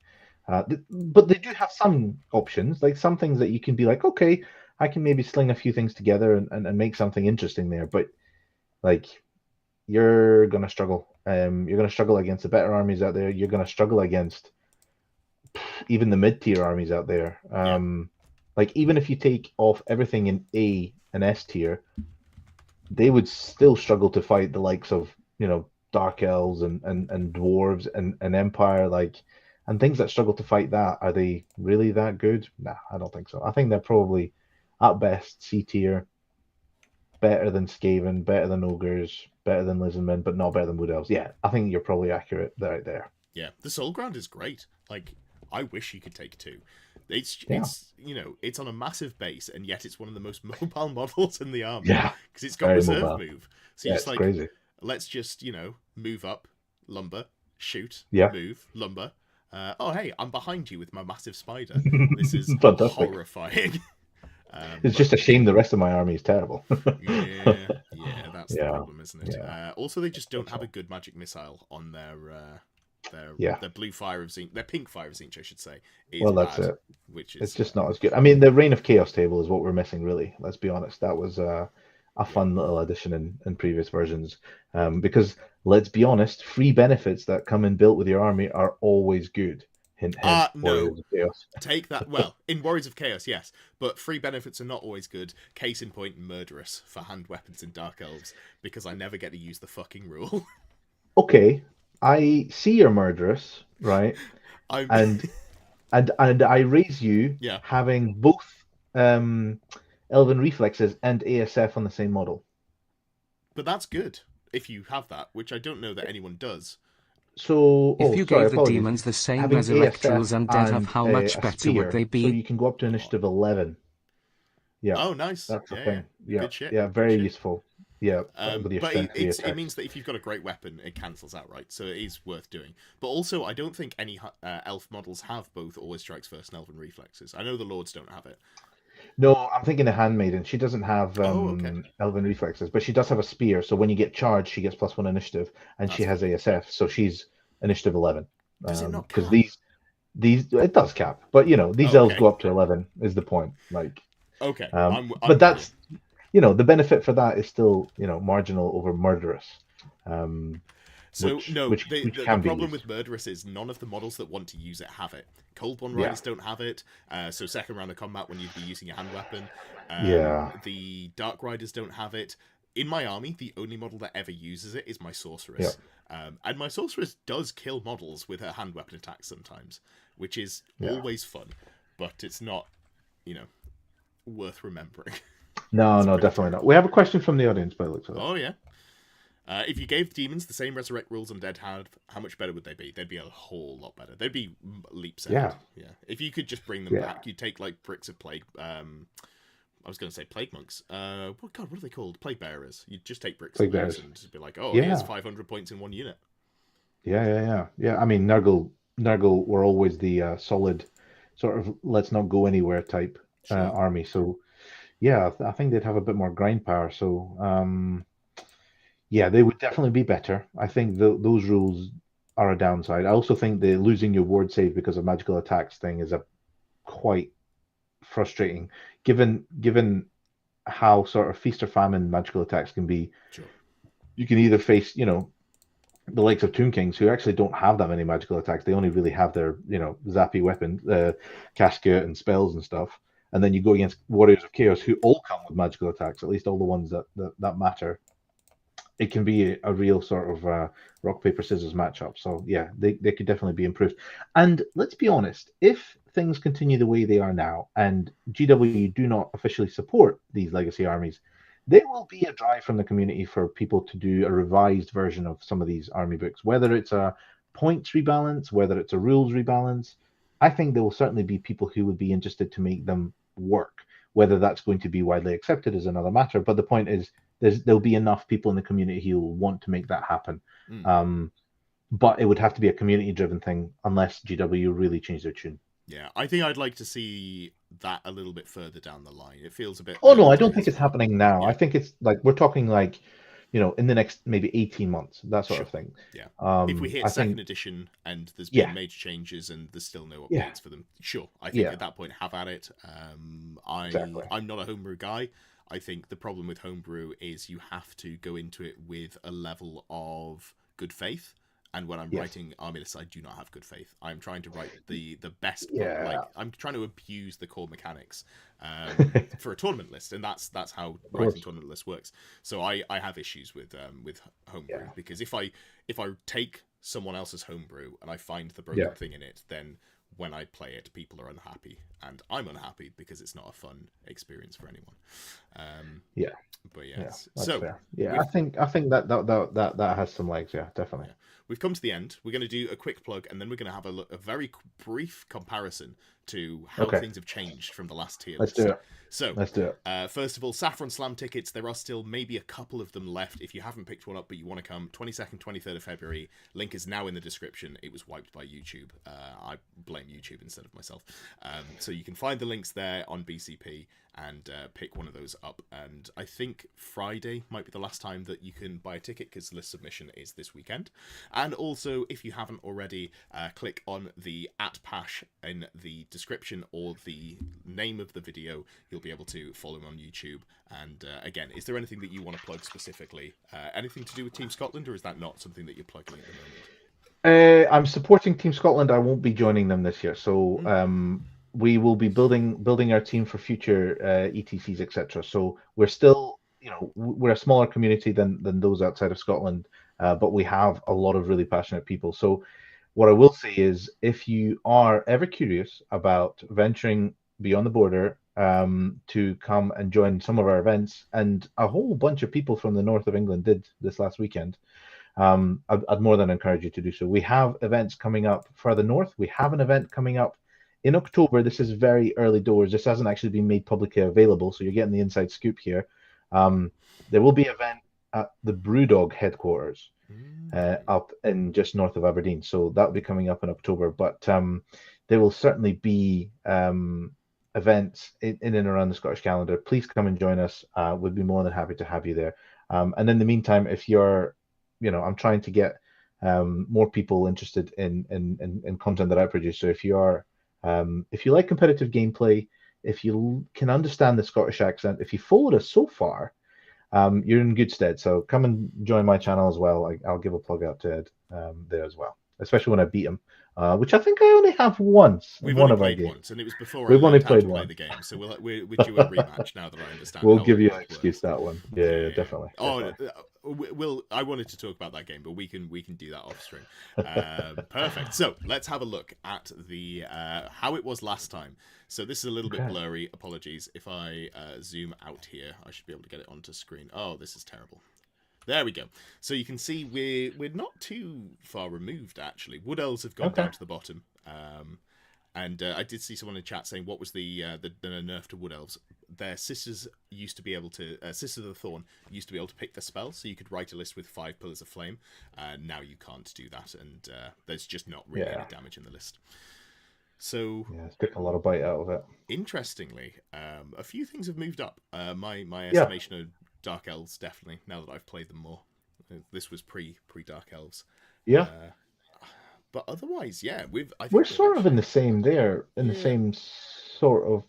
But they do have some options, like some things that you can be like, okay, I can maybe sling a few things together and make something interesting there. But like, you're gonna struggle. You're gonna struggle against the better armies out there. You're gonna struggle against even the mid-tier armies out there. Like even if you take off everything in A and S tier, they would still struggle to fight the likes of, Dark Elves and Dwarves and Empire, and things that struggle to fight that. Are they really that good? Nah, I don't think so. I think they're probably at best C tier, better than Skaven, better than Ogres, better than Lizardmen, but not better than Wood Elves. Yeah, I think you're probably accurate right there. Yeah, the Soul Ground is great. Like, I wish you could take 2. It's it's on a massive base, and yet it's one of the most mobile models in the army. Yeah, because it's got reserve move. So it's like, crazy. Let's just move up, lumber, shoot, yeah, move, lumber. Oh hey, I'm behind you with my massive spider. This is horrifying. It's just a shame the rest of my army is terrible. yeah, that's the problem, isn't it? Yeah. Also, they just don't have a good magic missile on their blue fire of Zinch, their pink fire of Zinch, I should say. That's it. Which is it's just not as good. I mean, the Reign of Chaos table is what we're missing, really. Let's be honest. That was a fun little addition in previous versions. Because let's be honest, free benefits that come in built with your army are always good. Hint, no. Take that. Well, in Warriors of Chaos, yes, but free benefits are not always good. Case in point, Murderous for hand weapons in Dark Elves, because I never get to use the fucking rule. Okay, I see your Murderous, right? And I raise you having both Elven Reflexes and ASF on the same model. But that's good if you have that, which I don't know that anyone does. So, if you gave the demons the same resurrect rules undead have, how much better would they be? So you can go up to initiative 11. Yeah. Oh, nice. That's the thing. Yeah. Good shit. Yeah, very useful. Yeah. But it means that if you've got a great weapon, it cancels out, right? So it is worth doing. But also, I don't think any elf models have both Always Strikes First and Elven Reflexes. I know the Lords don't have it. No, I'm thinking of Handmaiden. She doesn't have Elven Reflexes, but she does have a spear. So when you get charged, she gets +1 initiative, and she has ASF, so she's initiative 11. Does it not? Because these it does cap, but these elves go up to 11 is the point. Okay, but that's the benefit for that is still marginal over Murderous. The problem with Murderous is none of the models that want to use it have it. Coldborn Riders don't have it, so second round of combat when you'd be using your hand weapon. The Dark Riders don't have it. In my army, the only model that ever uses it is my Sorceress. And my Sorceress does kill models with her hand weapon attacks sometimes, which is always fun, but it's not, worth remembering. No, definitely not. We have a question from the audience by the looks of it. Oh, yeah. If you gave demons the same resurrect rules undead had, how much better would they be? They'd be a whole lot better. They'd be leaps ahead. Yeah. If you could just bring them back, you'd take bricks of plague. I was going to say plague monks. What are they called? Plague bearers. You'd just take bricks of those and just be like, here's 500 points in one unit. Yeah. I mean, Nurgle were always the solid sort of let's not go anywhere type army. So yeah, I think they'd have a bit more grind power. So yeah, they would definitely be better. I think those rules are a downside. I also think the losing your ward save because of magical attacks thing is a quite frustrating, given how sort of feast or famine magical attacks can be. Sure. You can either face, the likes of Tomb Kings, who actually don't have that many magical attacks. They only really have their, zappy weapon, casket and spells and stuff. And then you go against Warriors of Chaos, who all come with magical attacks, at least all the ones that matter. It can be a real sort of rock, paper, scissors matchup. So, yeah, they could definitely be improved. And let's be honest, if things continue the way they are now, and GW do not officially support these legacy armies, there will be a drive from the community for people to do a revised version of some of these army books, whether it's a points rebalance, whether it's a rules rebalance. I think there will certainly be people who would be interested to make them work. Whether that's going to be widely accepted is another matter. But the point is, there'll be enough people in the community who will want to make that happen. But it would have to be a community-driven thing, unless GW really change their tune. Yeah, I think I'd like to see that a little bit further down the line. It feels a bit... Oh, no, I don't think it's happening now. Yeah. I think it's like, we're talking like, in the next maybe 18 months, that sort of thing. Yeah. If we hit second edition and there's been major changes and there's still no updates for them, sure. I think at that point, have at it. Exactly. I'm not a homebrew guy. I think the problem with homebrew is you have to go into it with a level of good faith. And when I'm writing army lists, I do not have good faith. I'm trying to write the best. I'm trying to abuse the core mechanics for a tournament list, and that's how writing tournament lists works. So I have issues with homebrew because if I take someone else's homebrew and I find the broken thing in it, then when I play it, people are unhappy, and I'm unhappy because it's not a fun experience for anyone. But so fair. I think that has some legs. Yeah, definitely. Yeah. We've come to the end. We're going to do a quick plug, and then we're going to have a very brief comparison to how things have changed from the last tier list. Let's do it. First of all, Saffron Slam tickets. There are still maybe a couple of them left. If you haven't picked one up but you want to come, 22nd, 23rd of February. Link is now in the description. It was wiped by YouTube. I blame YouTube instead of myself. So you can find the links there on BCP and pick one of those up. And I think Friday might be the last time that you can buy a ticket because list submission is this weekend. And also, if you haven't already, click on the @Pash in the description or the name of the video. You'll be able to follow him on YouTube. And again, is there anything that you want to plug specifically? Anything to do with Team Scotland, or is that not something that you're plugging at the moment? I'm supporting Team Scotland. I won't be joining them this year. So we will be building our team for future ETCs, etc. So we're still, we're a smaller community than those outside of Scotland, but we have a lot of really passionate people. So what I will say is, if you are ever curious about venturing beyond the border to come and join some of our events, and a whole bunch of people from the north of England did this last weekend, I'd more than encourage you to do so. We have events coming up further north. We have an event coming up in October. This is very early doors. This hasn't actually been made publicly available, so you're getting the inside scoop here. There will be an event at the Brewdog headquarters up in just north of Aberdeen. So that will be coming up in October. But there will certainly be events in and around the Scottish calendar. Please come and join us. We'd be more than happy to have you there. And in the meantime, if you're, I'm trying to get more people interested in content that I produce. So if you are, if you like competitive gameplay, if you can understand the Scottish accent, if you followed us so far, you're in good stead. So come and join my channel as well. I'll give a plug out to Ed there as well, especially when I beat him, which I think I only have once. We've only played once, and it was before we've only played play one. The game. So we're due a rematch now that I understand. We'll give you an excuse that one. Yeah, definitely. I wanted to talk about that game, but we can do that off stream. Perfect. So let's have a look at the how it was last time. So this is a little bit blurry. Apologies if I zoom out here. I should be able to get it onto screen. Oh, this is terrible. There we go. So you can see we're not too far removed, actually. Wood Elves have gone down to the bottom. And I did see someone in chat saying, what was the nerf to Wood Elves? Their sisters used to be able to... Sisters of the Thorn used to be able to pick the spell, so you could write a list with 5 Pillars of Flame. Now you can't do that, and there's just not really any damage in the list. So... Yeah, it's taken a lot of bite out of it. Interestingly, a few things have moved up. My estimation of Dark Elves, definitely, now that I've played them more. This was pre-Dark Elves. Yeah. But otherwise, yeah, we're sort of in the same the same sort of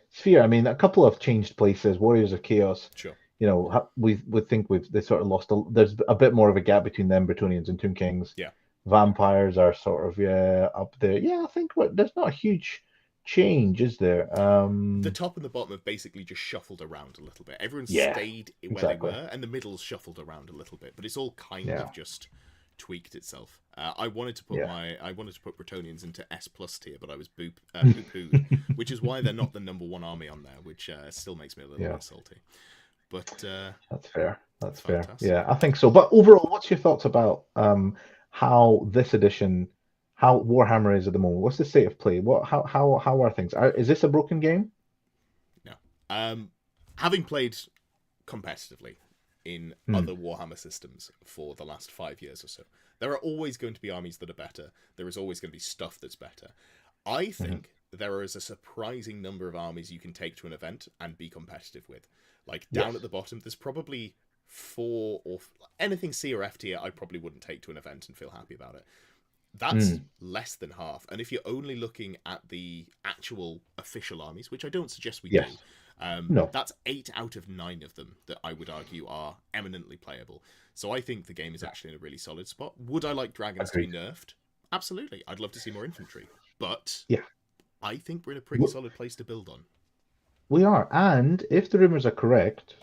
sphere. I mean, a couple have changed places. Warriors of Chaos, sure, we would think they sort of lost. There's a bit more of a gap between them, Bretonnians and Tomb Kings. Yeah. Vampires are sort of up there. Yeah, I think there's not a huge change, is there? The top and the bottom have basically just shuffled around a little bit. Everyone's Yeah, stayed where exactly. they were, and the middle's shuffled around a little bit, but it's all kind of just tweaked itself. I wanted to put Bretonnians into S+ tier, but I was poo-pooed, which is why they're not the #1 army on there, which still makes me a little bit salty. But that's fair. That's fantastic. fair. Yeah, I think so. But overall, what's your thoughts about how this edition, how Warhammer is at the moment? What's the state of play? How are things? Is this a broken game? No. Having played competitively in other Warhammer systems for the last 5 years or so, there are always going to be armies that are better. There is always going to be stuff that's better. I think there is a surprising number of armies you can take to an event and be competitive with. Like down at the bottom, there's probably 4 or anything C or F tier I probably wouldn't take to an event and feel happy about it. That's less than half. And if you're only looking at the actual official armies, which I don't suggest we do, that's 8 out of 9 of them that I would argue are eminently playable. So I think the game is actually in a really solid spot. Would I like dragons to be nerfed? Absolutely. I'd love to see more infantry. But I think we're in a pretty solid place to build on. We are. And if the rumors are correct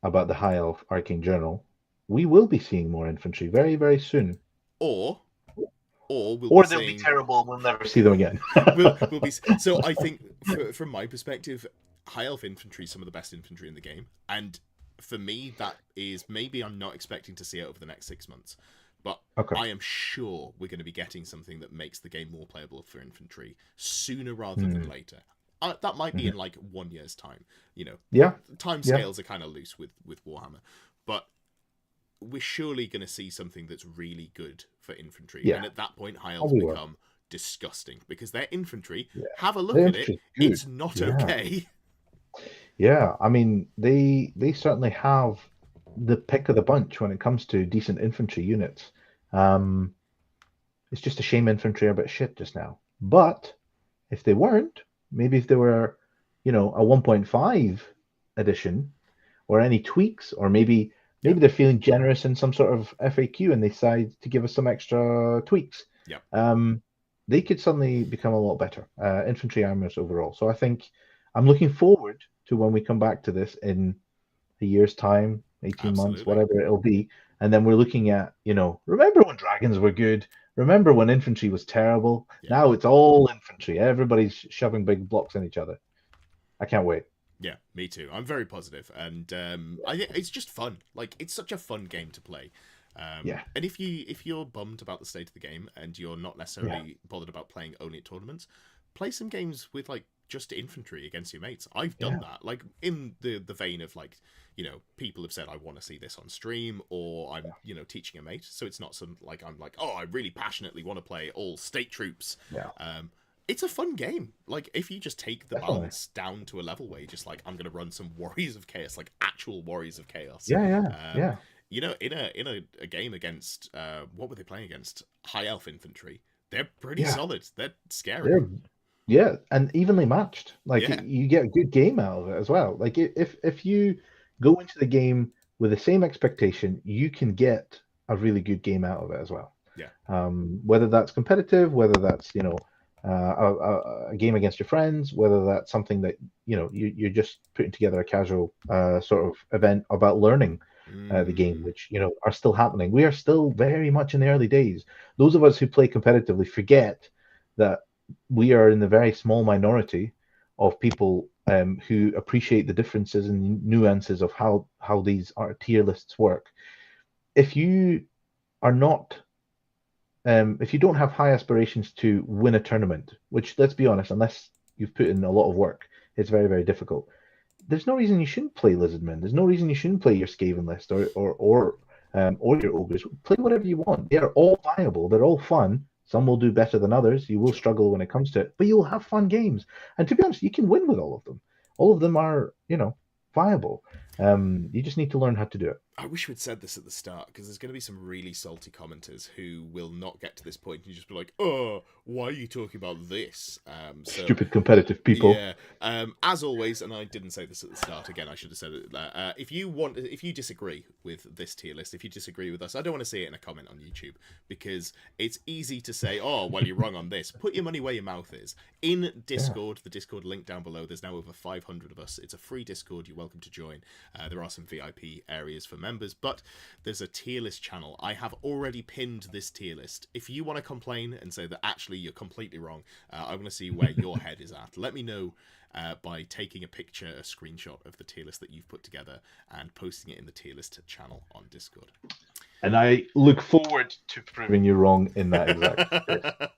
about the High Elf Arcane Journal, we will be seeing more infantry very, very soon. Or they'll be terrible and we'll never see them again. we'll be. So I think, from my perspective, High Elf infantry is some of the best infantry in the game. And for me, that is maybe I'm not expecting to see it over the next 6 months. But I am sure we're going to be getting something that makes the game more playable for infantry sooner rather than later. That might be in like 1 year's time. Time scales are kind of loose with Warhammer. But we're surely going to see something that's really good for infantry. And at that point, High Elves become disgusting because their infantry, have a look at it, it's not okay. Yeah, I mean, they certainly have the pick of the bunch when it comes to decent infantry units. It's just a shame infantry are a bit shit just now. But if they weren't, maybe if they were, a 1.5 edition or any tweaks, or maybe they're feeling generous in some sort of FAQ and they decide to give us some extra tweaks. They could suddenly become a lot better, infantry armors overall. So I think I'm looking forward to when we come back to this in a year's time, 18 months, whatever it'll be. And then we're looking at, remember when dragons were good? Remember when infantry was terrible? Now it's all infantry. Everybody's shoving big blocks in each other. I can't wait. Yeah, me too. I'm very positive, and I think it's just fun. Like, it's such a fun game to play. And if you're bummed about the state of the game and you're not necessarily bothered about playing only at tournaments, play some games with like just infantry against your mates. I've done that, like in the vein of like, people have said I want to see this on stream, or I'm teaching a mate. So it's not some like I'm like, oh, I really passionately want to play all state troops. It's a fun game. Like, if you just take the balance down to a level where you're just like, I'm going to run some Warriors of Chaos, like actual Warriors of Chaos. In a game against, what were they playing against? High Elf Infantry. They're pretty solid. They're scary. And evenly matched. Like, you get a good game out of it as well. Like, if you go into the game with the same expectation, you can get a really good game out of it as well. Whether that's competitive, whether that's, a game against your friends, whether that's something that you're just putting together a casual sort of event about learning the game, which are still happening. We are still very much in the early days. Those of us who play competitively forget that we are in the very small minority of people who appreciate the differences and nuances of how these tier lists work. If you are not if you don't have high aspirations to win a tournament, which, let's be honest, unless you've put in a lot of work, it's very, very difficult. There's no reason you shouldn't play Lizardmen. There's no reason you shouldn't play your Skaven list or your Ogres. Play whatever you want. They are all viable. They're all fun. Some will do better than others. You will struggle when it comes to it, but you'll have fun games. And to be honest, you can win with all of them. All of them are, viable. You just need to learn how to do it. I wish we'd said this at the start, because there's going to be some really salty commenters who will not get to this point and just be like, "Oh, why are you talking about this?" Stupid competitive people. Yeah. As always, and I didn't say this at the start. Again, I should have said it. If you disagree with this tier list, if you disagree with us, I don't want to see it in a comment on YouTube, because it's easy to say, "Oh, well, you're wrong on this." Put your money where your mouth is. In Discord, the Discord link down below. There's now over 500 of us. It's a free Discord. You're welcome to join. There are some VIP areas for members, but there's a tier list channel. I have already pinned this tier list. If you want to complain and say that actually you're completely wrong, I want to see where your head is at. Let me know by taking a picture, a screenshot of the tier list that you've put together and posting it in the tier list channel on Discord. And I look forward to proving you wrong in that exact case.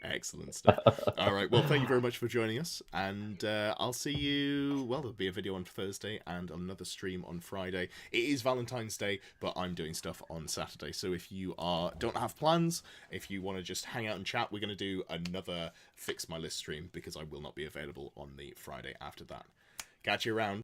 Excellent stuff. All right. Well, thank you very much for joining us. And I'll see you. Well, there'll be a video on Thursday and another stream on Friday. It is Valentine's Day, but I'm doing stuff on Saturday. So if you don't have plans, if you want to just hang out and chat, we're going to do another Fix My List stream, because I will not be available on the Friday after that. Catch you around.